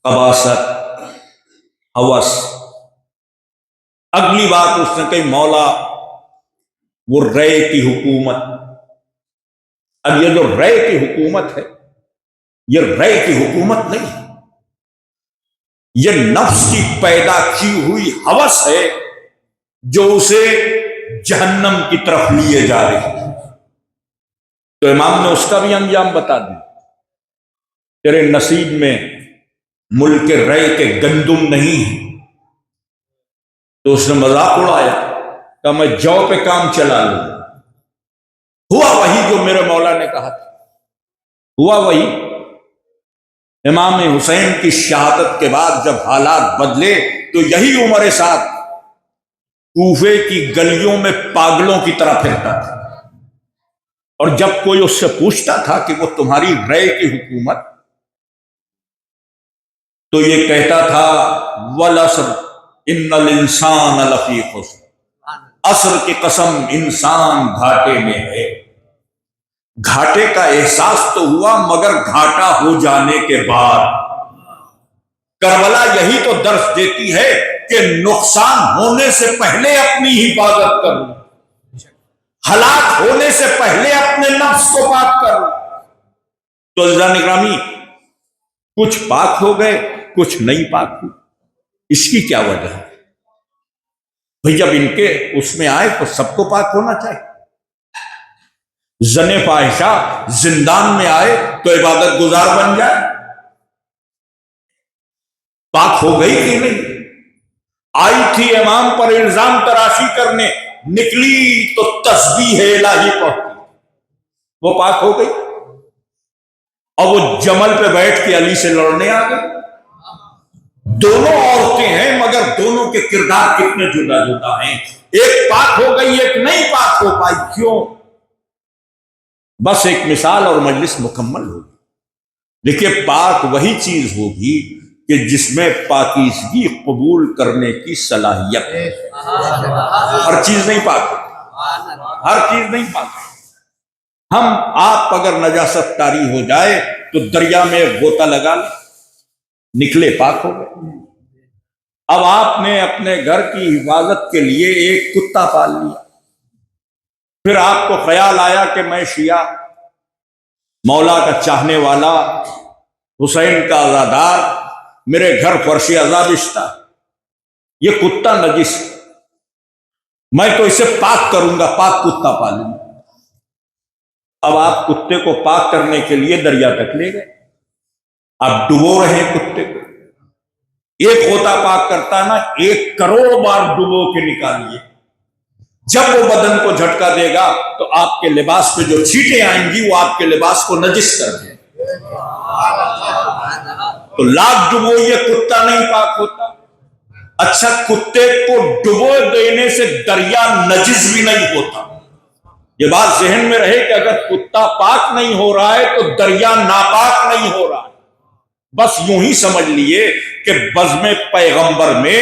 C: قباست، ہوس، اگلی بات اس نے کہی مولا وہ رے کی حکومت. اب یہ جو رے کی حکومت ہے یہ رے کی حکومت نہیں، یہ نفس کی پیدا کی ہوئی ہوس ہے جو اسے جہنم کی طرف لیے جا رہی ہے. تو امام نے اس کا بھی انجام بتا دیا. تیرے نصیب میں ملک رے کے گندم نہیں ہے. تو اس نے مذاق اڑایا کہ میں جو پہ کام چلا لوں. ہوا وہی جو میرے مولا نے کہا تھا، ہوا وہی. امام حسین کی شہادت کے بعد جب حالات بدلے تو یہی عمر سعد کوفے کی گلیوں میں پاگلوں کی طرح پھرتا تھا، اور جب کوئی اس سے پوچھتا تھا کہ وہ تمہاری رے کی حکومت، تو یہ کہتا تھا والعصر ان الانسان لفی خسر، عصر کی قسم انسان گھاٹے میں ہے. گھاٹے کا احساس تو ہوا مگر گھاٹا ہو جانے کے بعد. کربلا یہی تو درس دیتی ہے کہ نقصان ہونے سے پہلے اپنی حفاظت کرو، ہلاک ہونے سے پہلے اپنے نفس کو پاک کرو. تو عزیزان اکرامی، کچھ پاک ہو گئے کچھ نہیں پاک ہوئے. اس کی کیا وجہ ہے بھئی؟ جب ان کے اس میں آئے تو سب کو پاک ہونا چاہیے. زن فاحشہ زندان میں آئے تو عبادت گزار بن جائے. پاک ہو گئی کہ نہیں؟ آئی تھی امام پر الزام تراشی کرنے، نکلی تو تسبیح الہی پڑھتی، وہ پاک ہو گئی. اور وہ جمل پہ بیٹھ کے علی سے لڑنے آ گئی. دونوں عورتیں ہیں مگر دونوں کے کردار کتنے جدا جدا ہیں. ایک پاک ہو گئی ایک نہیں پاک ہو پائی. کیوں؟ بس ایک مثال اور مجلس مکمل ہوگی. دیکھیے، پاک وہی چیز ہوگی کہ جس میں پاکیزگی قبول کرنے کی صلاحیت ہے. ہر چیز نہیں پاک ہے، ہر چیز نہیں پاک ہے. ہم آپ اگر نجاست طاری ہو جائے تو دریا میں غوطہ لگا لیں، نکلے پاک ہو گئے. اب آپ نے اپنے گھر کی حفاظت کے لیے ایک کتا پال لیا، پھر آپ کو خیال آیا کہ میں شیعہ مولا کا چاہنے والا، حسین کا عزادار، میرے گھر فرش عزابشتہ، یہ کتا نجس، میں تو اسے پاک کروں گا، پاک کتا پالوں گا. اب آپ کتے کو پاک کرنے کے لیے دریا تک لے گئے، آپ ڈبو رہے ہیں کتے کو. ایک غوطہ پاک کرتا نا 1 کروڑ بار ڈبو کے نکالیے. جب وہ بدن کو جھٹکا دے گا تو آپ کے لباس پہ جو چھینٹیں آئیں گی وہ آپ کے لباس کو نجس کر دیں. تو لاکھ ڈبوئیے کتا نہیں پاک ہوتا. اچھا، کتے کو ڈبو دینے سے دریا نجس بھی نہیں ہوتا. یہ بات ذہن میں رہے کہ اگر کتا پاک نہیں ہو رہا ہے تو دریا ناپاک نہیں ہو رہا ہے. بس یوں ہی سمجھ لیے کہ بزم پیغمبر میں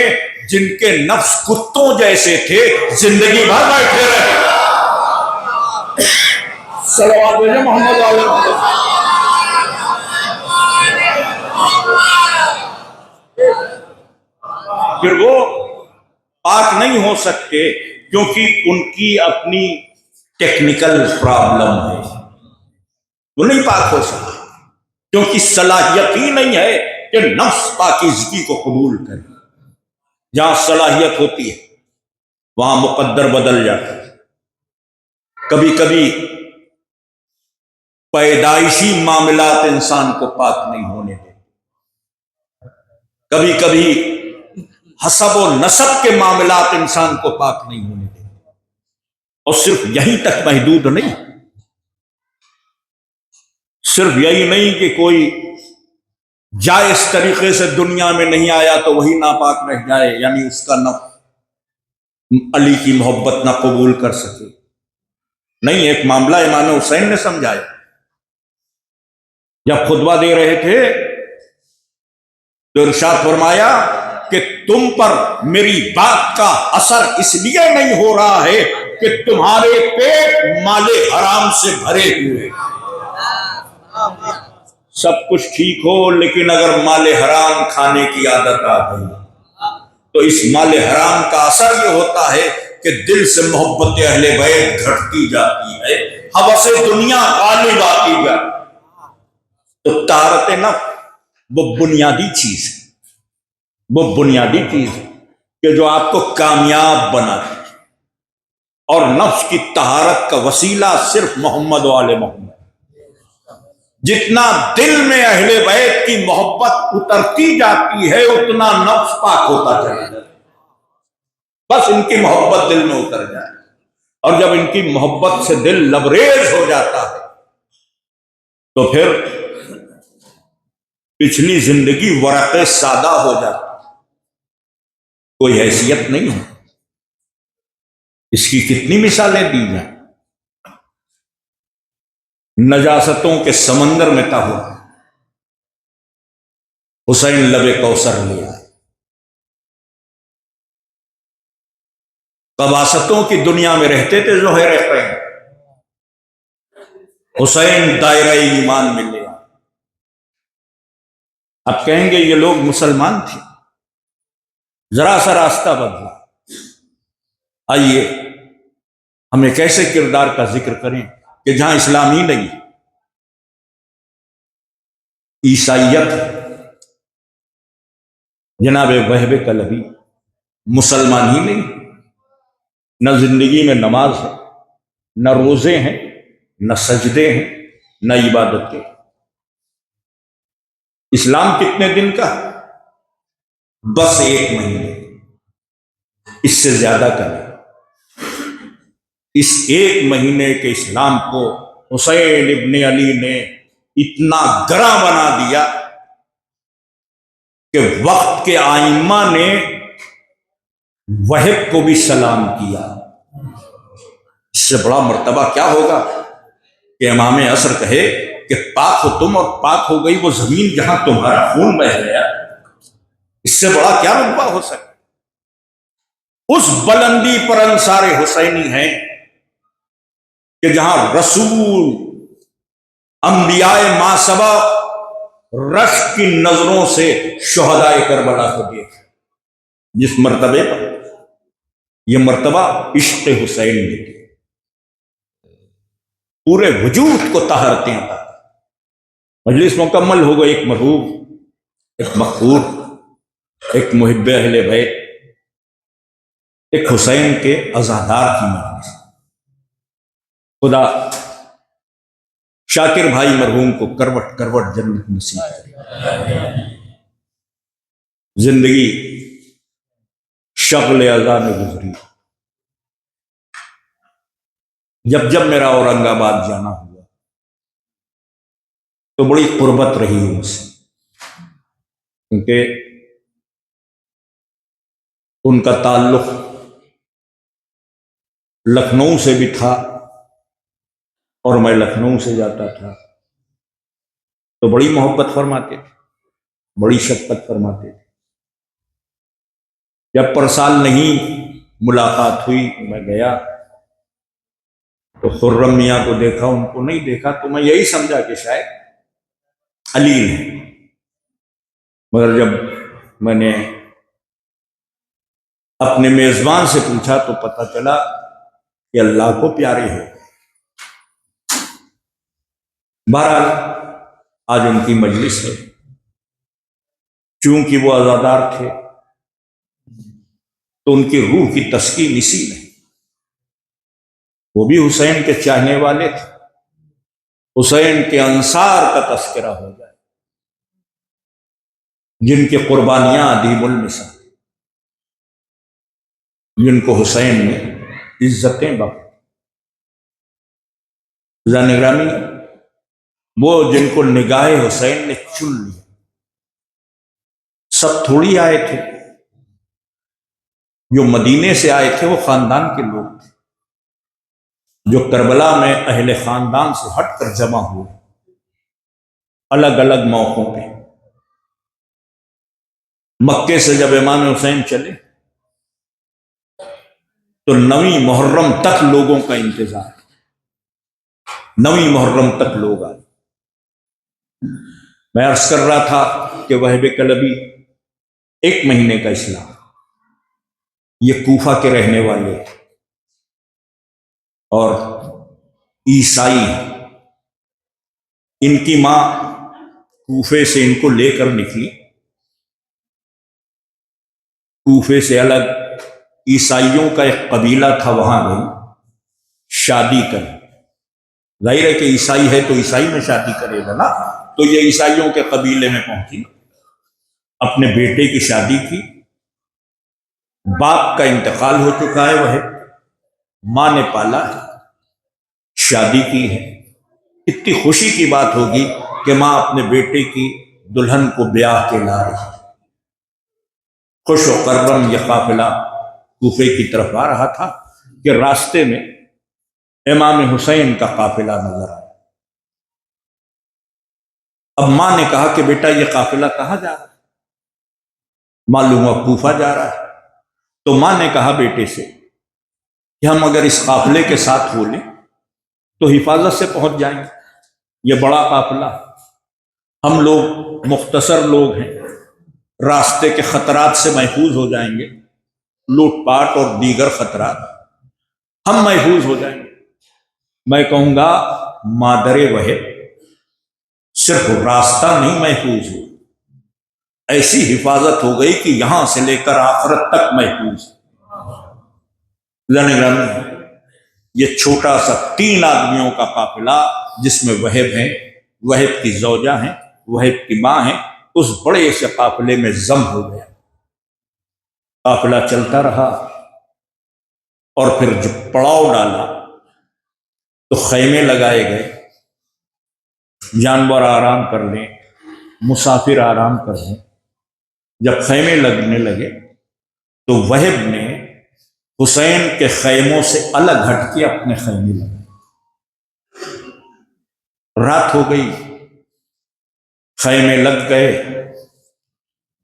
C: جن کے نفس کتوں جیسے تھے زندگی بھر بیٹھے رہے. صلوات علی محمد علیہ وسلم. پھر وہ پاک نہیں ہو سکتے کیونکہ ان کی اپنی ٹیکنیکل پرابلم ہے، وہ نہیں پاک ہو سکتے کیونکہ صلاحیت ہی نہیں ہے کہ نفس پاکیزگی کو قبول کرے. جہاں صلاحیت ہوتی ہے وہاں مقدر بدل جاتا ہے. کبھی کبھی پیدائشی معاملات انسان کو پاک نہیں ہونے دیتے، کبھی کبھی حسب و نسب کے معاملات انسان کو پاک نہیں ہونے دیتے. اور صرف یہیں تک محدود نہیں، صرف یہی نہیں کہ کوئی جائز طریقے سے دنیا میں نہیں آیا تو وہی ناپاک رہ جائے، یعنی اس کا نہ علی کی محبت نہ قبول کر سکے. نہیں، ایک معاملہ امام حسین نے سمجھایا. جب خطبہ دے رہے تھے تو ارشاد فرمایا کہ تم پر میری بات کا اثر اس لیے نہیں ہو رہا ہے کہ تمہارے پیٹ مال حرام سے بھرے ہوئے. سب کچھ ٹھیک ہو لیکن اگر مال حرام کھانے کی عادت آ گئی تو اس مال حرام کا اثر یہ ہوتا ہے کہ دل سے محبت اہل بیت گھٹتی جاتی ہے، ہوس دنیا غالب آتی جاتی ہے۔ تو طہارت نفس وہ بنیادی چیز ہے، وہ بنیادی چیز ہے کہ جو آپ کو کامیاب بناتی ہے، اور نفس کی طہارت کا وسیلہ صرف محمد و آل محمد۔ جتنا دل میں اہل بیت کی محبت اترتی جاتی ہے اتنا نفس پاک ہوتا چلا جاتا ہے۔ بس ان کی محبت دل میں اتر جائے، اور جب ان کی محبت سے دل لبریز ہو جاتا ہے تو پھر پچھلی زندگی ورق سادہ ہو جاتی، کوئی حیثیت نہیں ہے۔ اس کی کتنی مثالیں دی جائیں۔ نجاستوں کے سمندر میں تاہو حسین لب کوثر لے آئے، قباستوں کی دنیا میں رہتے تھے زہر قین، حسین دائرہ ایمان میں لے آئے۔ اب کہیں گے یہ لوگ مسلمان تھے، ذرا سا راستہ بدلا۔ آئیے ہم ایک ایسے کردار کا ذکر کریں کہ جہاں اسلام ہی نہیں، عیسائیت ہے۔ جناب وہب کلبی مسلمان ہی نہیں، نہ زندگی میں نماز ہے، نہ روزے ہیں، نہ سجدے ہیں، نہ عبادتیں۔ اسلام کتنے دن کا؟ بس 1 مہینے، اس سے زیادہ کا نہیں۔ اس 1 مہینے کے اسلام کو حسین ابن علی نے اتنا گراں بنا دیا کہ وقت کے آئمہ نے وہب کو بھی سلام کیا۔ اس سے بڑا مرتبہ کیا ہوگا کہ امام عصر کہے کہ پاک ہو تم اور پاک ہو گئی وہ زمین جہاں تمہارا خون بہہ گیا۔ اس سے بڑا کیا رتبہ ہو سکتا؟ اس بلندی پر انصار حسینی ہیں کہ جہاں رسول انبیاء ما سبق رشک کی نظروں سے شہدائے کربلا کو دیکھ، جس مرتبے پر یہ مرتبہ عشق حسین نے دی، پورے وجود کو طہارتیں عطا کی۔ مجلس مکمل ہو گئی، ایک مرحوم، ایک مقبول، ایک محب اہل بیت، ایک حسین کے عزادار کی مجلس۔ خدا شاکر بھائی مرحوم کو کروٹ کروٹ جنت نصیب کرے۔ زندگی شغل اذا میں گزری، جب جب میرا اورنگ آباد جانا ہوا تو بڑی قربت رہی ان سے، کیونکہ ان کا تعلق لکھنؤ سے بھی تھا، اور میں لکھنؤ سے جاتا تھا تو بڑی محبت فرماتے تھے، بڑی شفقت فرماتے تھے۔ جب پر سال نہیں ملاقات ہوئی، میں گیا تو خرم میاں کو دیکھا، ان کو نہیں دیکھا، تو میں یہی سمجھا کہ شاید علیل ہے، مگر جب میں نے اپنے میزبان سے پوچھا تو پتہ چلا کہ اللہ کو پیارے ہو۔ بہرحال آج ان کی مجلس ہے، چونکہ وہ عزادار تھے تو ان کی روح کی تسکین اسی میں، وہ بھی حسین کے چاہنے والے تھے، حسین کے انصار کا تذکرہ ہو جائے، جن کی قربانیاں عدیم المثال، جن کو حسین نے عزتیں بخشی۔ جان گرامی، وہ جن کو نگاہ حسین نے چن لیا، سب تھوڑی آئے تھے، جو مدینے سے آئے تھے وہ خاندان کے لوگ تھے، جو کربلا میں اہل خاندان سے ہٹ کر جمع ہوئے الگ الگ موقعوں پہ۔ مکے سے جب امام حسین چلے تو 9 محرم تک لوگوں کا انتظار، 9 محرم تک لوگ آئے۔ میں عرض کر رہا تھا کہ وہب کلبی 1 مہینے کا اسلام، یہ کوفہ کے رہنے والے اور عیسائی ہیں۔ ان کی ماں کوفے سے ان کو لے کر نکلی، کوفے سے الگ عیسائیوں کا ایک قبیلہ تھا، وہاں گئی شادی کر۔ ظاہر ہے کہ عیسائی ہے تو عیسائی میں شادی کرے گا نا، تو یہ عیسائیوں کے قبیلے میں پہنچی، اپنے بیٹے کی شادی کی۔ باپ کا انتقال ہو چکا ہے، وہ ماں نے پالا ہے، شادی کی ہے۔ اتنی خوشی کی بات ہوگی کہ ماں اپنے بیٹے کی دلہن کو بیاہ کے لا رہی ہے۔ خوش و خرم یہ قافلہ کوفے کی طرف آ رہا تھا کہ راستے میں امام حسین کا قافلہ نظر آیا۔ اب ماں نے کہا کہ بیٹا یہ قافلہ کہاں جا رہا ہے؟ معلوم ہوا کوفہ جا رہا ہے۔ تو ماں نے کہا بیٹے سے کہ ہم اگر اس قافلے کے ساتھ ہو لیں تو حفاظت سے پہنچ جائیں گے، یہ بڑا قافلہ، ہم لوگ مختصر لوگ ہیں، راستے کے خطرات سے محفوظ ہو جائیں گے، لوٹ پاٹ اور دیگر خطرات، ہم محفوظ ہو جائیں گے۔ میں کہوں گا مادر وحب صرف راستہ نہیں محفوظ ہو، ایسی حفاظت ہو گئی کہ یہاں سے لے کر آخرت تک محفوظ۔ یہ چھوٹا سا 3 آدمیوں کا قافلہ جس میں وہب ہیں، وہب کی زوجہ ہیں، وہب کی ماں ہیں، اس بڑے سے قافلے میں ضم ہو گیا۔ قافلہ چلتا رہا اور پھر جب پڑاؤ ڈالا تو خیمے لگائے گئے، جانور آرام کر لیں، مسافر آرام کر لیں۔ جب خیمے لگنے لگے تو وہب نے حسین کے خیموں سے الگ ہٹ کے اپنے خیمے لگائے۔ رات ہو گئی، خیمے لگ گئے،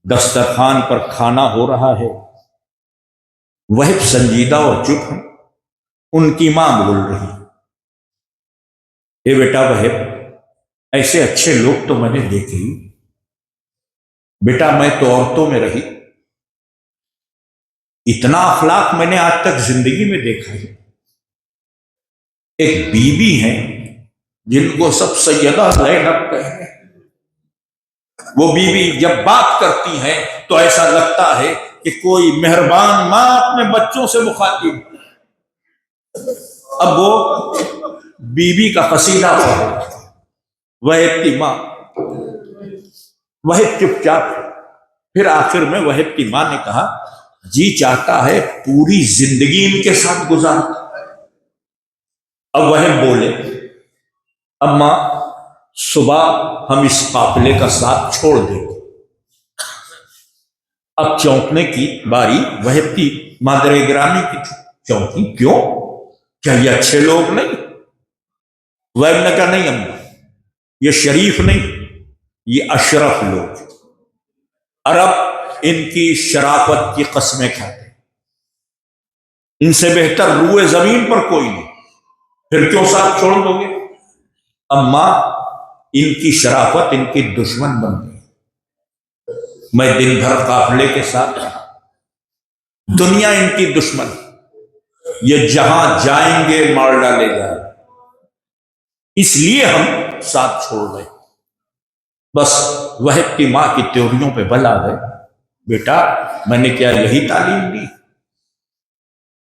C: دسترخوان پر کھانا ہو رہا ہے، وہب سنجیدہ اور چپ ہیں۔ ان کی ماں بول رہی، اے بیٹا وہب، ایسے اچھے لوگ تو میں نے دیکھے ہی، بیٹا میں تو عورتوں میں رہی، اتنا اخلاق میں نے آج تک زندگی میں دیکھا ہے۔ ایک بی بی ہیں جن کو سب سیدہ زینب کہتے ہیں، وہ بی بی جب بات کرتی ہیں تو ایسا لگتا ہے کہ کوئی مہربان ماں اپنے بچوں سے مخاطب۔ اب وہ بی بی کا قصیدہ پڑھا، وہب کی ماں، وہب چپ چاپ۔ پھر آخر میں وہب کی ماں نے کہا جی چاہتا ہے پوری زندگی ان کے ساتھ گزار۔ اب وہب بولے اماں صبح ہم اس قافلے کا ساتھ چھوڑ دیں گے۔ اب چونکنے کی باری وہب کی مادر گرامی کی تھی۔ چونکی کیوں؟ کیا یہ اچھے لوگ نہیں؟ وہب نے کہا نہیں اماں، یہ شریف نہیں، یہ اشرف لوگ، عرب ان کی شرافت کی قسمیں کھاتے، ان سے بہتر روئے زمین پر کوئی نہیں، پھر کیوں ساتھ چھوڑ دو گے؟ اماں ان کی شرافت ان کی دشمن بن گئی، میں دن بھر قافلے کے ساتھ رہا، دنیا ان کی دشمن، یہ جہاں جائیں گے مار ڈالے گا، اس لیے ہم ساتھ چھوڑ رہے۔ بس وہب کی ماں کی تیوریوں پہ بل آ گئے، بیٹا میں نے کیا یہی تعلیم دی؟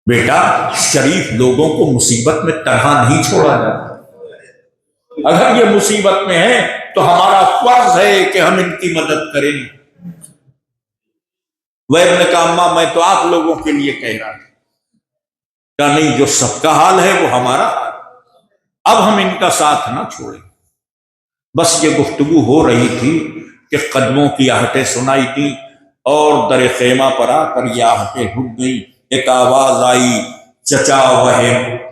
C: بیٹا شریف لوگوں کو مصیبت میں تنہا نہیں چھوڑا جاتا، اگر یہ مصیبت میں ہے تو ہمارا فرض ہے کہ ہم ان کی مدد کریں۔ وہب نے کہا اماں میں تو آپ لوگوں کے لیے کہہ رہا تھا، کہا نہیں جو سب کا حال ہے وہ ہمارا حال، اب ہم ان کا ساتھ نہ چھوڑیں۔ بس یہ گفتگو ہو رہی تھی کہ قدموں کی آہٹیں سنائی تھی اور در خیمہ پر آ کر یہ آہٹیں رک گئی۔ ایک آواز آئی چچا وہب۔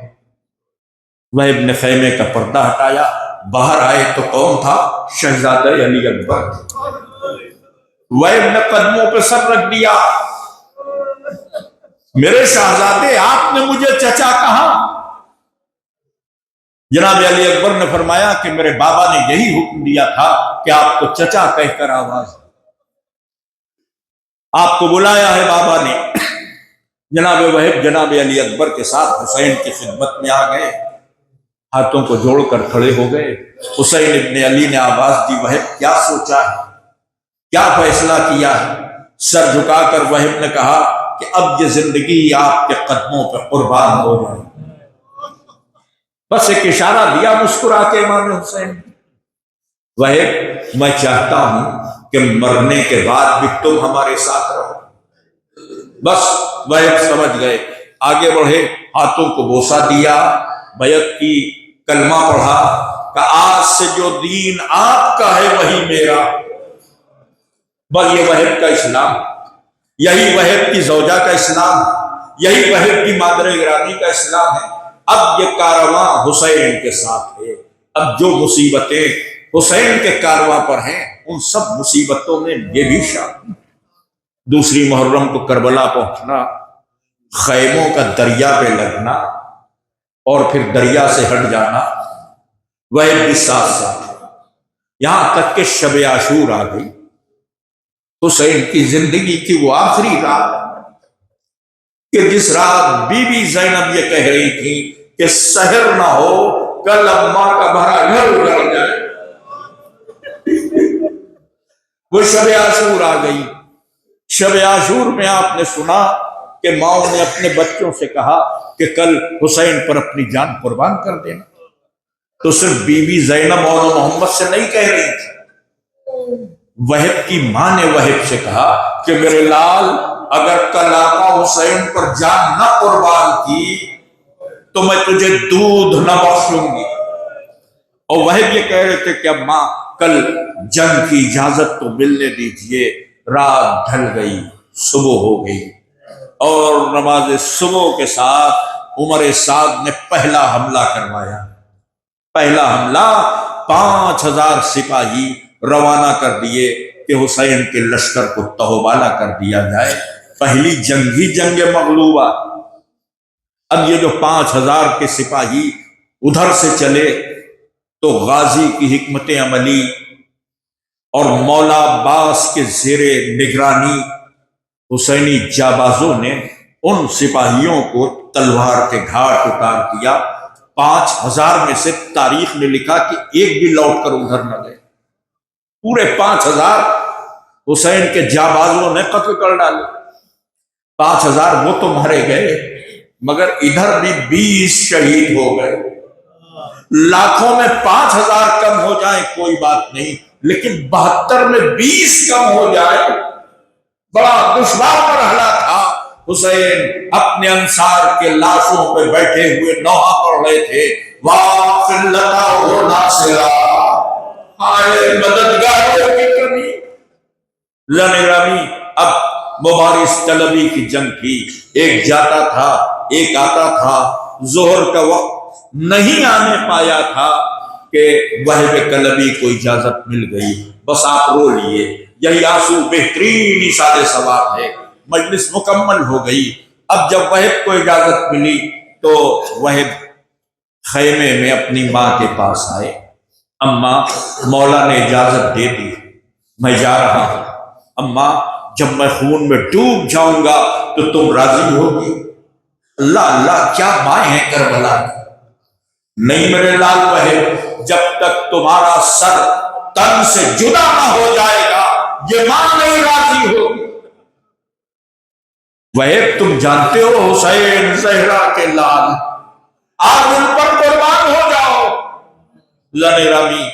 C: وہب نے خیمے کا پردہ ہٹایا، باہر آئے تو کون تھا؟ شہزادہ علی اکبر۔ وہب نے قدموں پہ سر رکھ دیا، میرے شہزادے آپ نے مجھے چچا کہا؟ جناب علی اکبر نے فرمایا کہ میرے بابا نے یہی حکم دیا تھا کہ آپ کو چچا کہہ کر آواز، آپ کو بلایا ہے بابا نے، جناب وہب جناب علی اکبر کے ساتھ حسین کی خدمت میں آ گئے، ہاتھوں کو جوڑ کر کھڑے ہو گئے۔ حسین ابن علی نے آواز دی، وہب کیا سوچا ہے، کیا فیصلہ کیا ہے؟ سر جھکا کر وہب نے کہا کہ اب یہ زندگی آپ کے قدموں پہ قربان ہو جائے۔ بس ایک اشارہ دیا مسکرا کے امام حسین، وہب میں چاہتا ہوں کہ مرنے کے بعد بھی تم ہمارے ساتھ رہو۔ بس وہب سمجھ گئے، آگے بڑھے، ہاتھوں کو بوسہ دیا، بیعت کی، کلمہ پڑھا کہ آج سے جو دین آپ کا ہے وہی میرا۔ بس یہ وہب کا اسلام، یہی وہب کی زوجہ کا اسلام، یہی وہب کی مادر گرامی کا اسلام ہے۔ اب یہ کارواں حسین کے ساتھ ہے، اب جو مصیبتیں حسین کے کارواں پر ہیں ان سب مصیبتوں میں یہ بھی شامل۔ دوسری محرم کو کربلا پہنچنا، خیموں کا دریا پہ لگنا اور پھر دریا سے ہٹ جانا، وہ بھی ساتھ ساتھ، یہاں تک کہ شب عاشور آ گئی۔ حسین کی زندگی کی وہ آخری رات کہ جس رات بی بی زینب یہ کہہ رہی تھی کہ سحر نہ ہو کل اماں کا بھرا گھر اجڑ جائے، وہ شب عاشور آ گئی۔ شب عاشور میں آپ نے سنا کہ ماؤں نے اپنے بچوں سے کہا کہ کل حسین پر اپنی جان قربان کر دینا، تو صرف بی بی زینب مولا محمد سے نہیں کہہ رہی تھی، وہب کی ماں نے وہب سے کہا کہ میرے لال اگر کل آقا حسین پر جان نہ قربان کی تو میں تجھے دودھ نہ بخشوں گی۔ اور وہب یہ کہہ رہے تھے کہ اب ماں کل جنگ کی اجازت تو ملنے دیجئے۔ رات ڈھل گئی، صبح ہو گئی، اور نماز صبح کے ساتھ عمر سعد نے پہلا حملہ کروایا۔ پہلا حملہ 5000 سپاہی روانہ کر دیے کہ حسین کے لشکر کو تہوبالا کر دیا جائے۔ پہلی جنگ ہی جنگ مغلوبہ۔ اب یہ جو 5000 کے سپاہی ادھر سے چلے تو غازی کی حکمت عملی اور مولا عباس کے زیر نگرانی حسینی جابازوں نے ان سپاہیوں کو تلوار کے گھاٹ اتار دیا۔ 5000 میں سے تاریخ میں لکھا کہ ایک بھی لوٹ کر ادھر نہ گئے، پورے 5000 حسین کے جابازوں نے قتل کر ڈالے۔ 5000 وہ تو مارے گئے مگر ادھر بھی 20 شہید ہو گئے۔ لاکھوں میں 5000 کم ہو جائیں کوئی بات نہیں، لیکن 72 میں 20 کم ہو جائے بڑا دشوار مرحلہ تھا۔ حسین اپنے انصار کے لاشوں پہ بیٹھے ہوئے نوحہ پڑھ رہے تھے، واغفر لنا و ناصرا، آئے مددگاروں کی کمی۔ لنگرامی اب مبارز طلبی کی جنگ تھی، ایک جاتا تھا ایک آتا تھا، ظہر کا وقت نہیں آنے پایا تھا کہ وہب کلبی کو اجازت مل گئی۔ بس آپ رو لیے، یہی آنسو بہترین اثار ثواب ہے۔ مجلس مکمل ہو گئی۔ اب جب وہب کو اجازت ملی تو وہب خیمے میں اپنی ماں کے پاس آئے، اماں مولا نے اجازت دے دی، میں جا رہا ہوں، اماں جب میں خون میں ڈوب جاؤں گا تو تم راضی ہوگی؟ اللہ اللہ کیا ماں ہے کربلا کی۔ نہیں میرے لال وہب، جب تک تمہارا سر تن سے جدا نہ ہو جائے گا یہ ماں نہیں راضی ہوگی۔ وہب تم جانتے ہو حسین زہرا کے لال، آج ان پر قربان ہو جاؤ۔ لنگرامی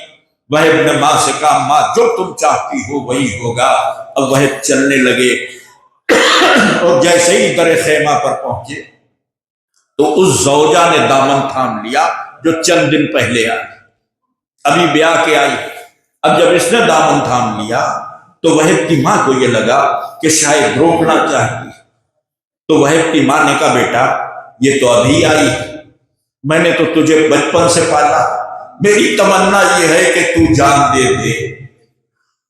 C: وہب نے ماں سے کہا ماں جو تم چاہتی ہو وہی ہوگا۔ اب وہب چلنے لگے اور جیسے ہی در خیمہ پر پہنچے تو اس زوجہ نے دامن تھام لیا جو چند دن پہلے آئی، ابھی بیاہ کے آئی۔ اب جب اس نے دامن تھام لیا تو وہب کی ماں کو یہ لگا کہ شاید روکنا چاہتی، تو وہب کی ماں نے کہا بیٹا یہ تو ابھی آئی، میں نے تو تجھے بچپن سے پالا، میری تمنا یہ ہے کہ تو جان دے دے۔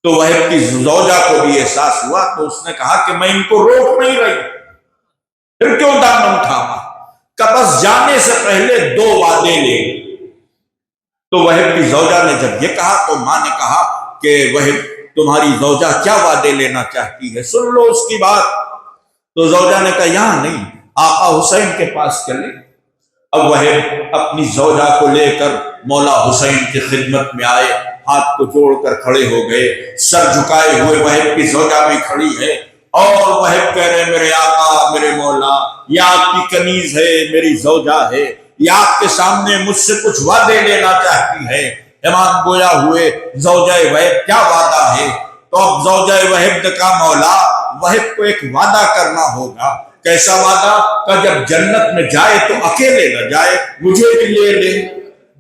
C: تو وہب کی زوجہ کو بھی احساس ہوا تو اس نے کہا کہ میں ان کو روک نہیں رہی، پھر کیوں دامن تھاما، کہ بس جانے سے پہلے 2 وعدے لے۔ تو وہب کی زوجہ نے جب یہ کہا تو ماں نے کہا کہ وہب تمہاری زوجہ کیا وعدے لینا چاہتی ہے، سن لو اس کی بات۔ تو زوجہ نے کہا یہاں نہیں، آقا حسین کے پاس چلے. اب وہ اپنی زوجہ کو لے کر مولا حسین کی خدمت میں آئے, ہاتھ کو جوڑ کر کھڑے ہو گئے, سر جھکائے ہوئے وہب کی زوجہ بھی کھڑی ہے, اور وہب کہہ رہے میرے آقا میرے مولا, یہ آپ کی کنیز ہے, میری زوجہ ہے, یہ آپ کے سامنے مجھ سے کچھ وعدے لینا چاہتی ہے. امام گویا ہوئے زوجہ وہب کیا وعدہ ہے؟ تو اب زوجہ وہب نے کہا مولا وہب کو ایک وعدہ کرنا ہوگا. کیسا وعدہ؟ کہ جب جنت میں جائے تو اکیلے نہ جائے, مجھے بھی لے لے.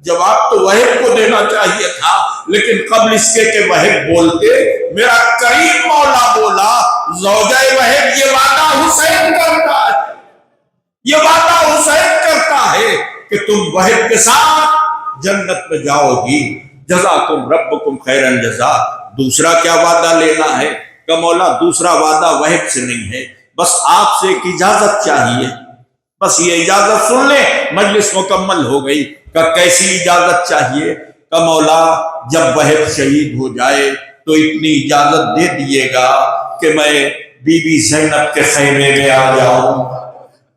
C: جواب تو وہب کو دینا چاہیے تھا, لیکن قبل اس کے کہ وہب بولتے میرا کریم مولا بولا زوجہ وہب یہ وعدہ حسین کرتا ہے, یہ وعدہ حسین کرتا ہے کہ تم وہب کے ساتھ جنت میں جاؤ گی, جزاکم ربکم خیرا جزا. دوسرا کیا وعدہ لینا ہے؟ کہ مولا دوسرا وعدہ وہب سے نہیں ہے, بس آپ سے ایک اجازت چاہیے, بس یہ اجازت سن لیں. مجلس مکمل ہو گئی. کہ کیسی اجازت چاہیے؟ کہ مولا جب وہب شہید ہو جائے تو اتنی اجازت دے دیے گا کہ میں بی بی زینب کے خیمے میں آ جاؤں.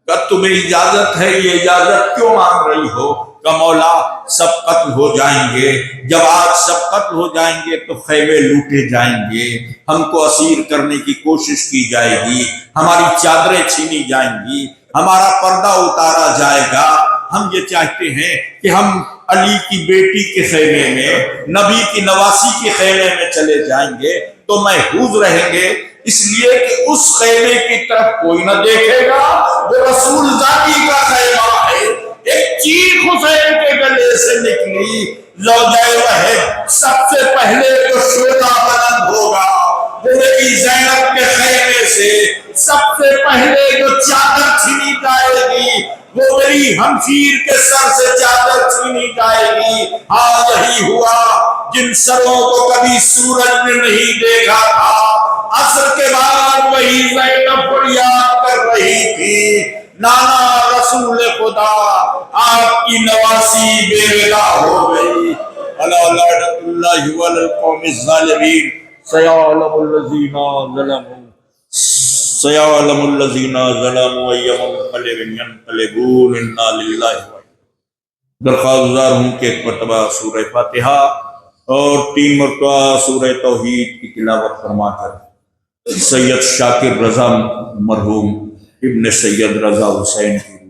C: کہ تمہیں اجازت ہے, یہ اجازت کیوں مانگ رہی ہو؟ کہ مولا سب قتل ہو جائیں گے, جب آج سب قتل ہو جائیں گے تو خیمے لوٹے جائیں گے, ہم کو اسیر کرنے کی کوشش کی جائے گی, ہماری چادریں چھینی جائیں گی, ہمارا پردہ اتارا جائے گا. ہم یہ چاہتے ہیں کہ ہم علی کی بیٹی کے خیمے میں, نبی کی نواسی کے خیمے میں چلے جائیں گے تو محفوظ رہیں گے, اس لیے کہ اس خیمے کی طرف کوئی نہ دیکھے گا, وہ رسول ذاتی کا خیمہ ہے. ایک چیخ حسین کے گلے سے نکلی, زوجہ وہب سب سے پہلے جو شعلہ بلند ہوگا وہ میری زینب کے خیمے سے, سب سے پہلے جو چادر چھینی جائے گی وہ میری ہمشیر کے سر سے چادر چھینی جائے گی. ہاں یہی ہوا, جن سروں کو کبھی سورج نے نہیں دیکھا تھا, عصر کے بعد وہی زینب فریاد کر رہی تھی نانا رسول خدا آپ کی نواسی بے ودا ہو گئی. الا لعنت اللہ علی القوم الظالمین, سیعلم الذین ظلموا سیعلم الذین ظلموا ای منقلب ینقلبون انا للہ. درخواست گزار ہوں کہ ایک مرتبہ سورہ فاتحہ اور 3 مرتبہ سورہ توحید کی تلاوت فرما کر سید شاکر رضا مرحوم ابن سید رضا حسین کی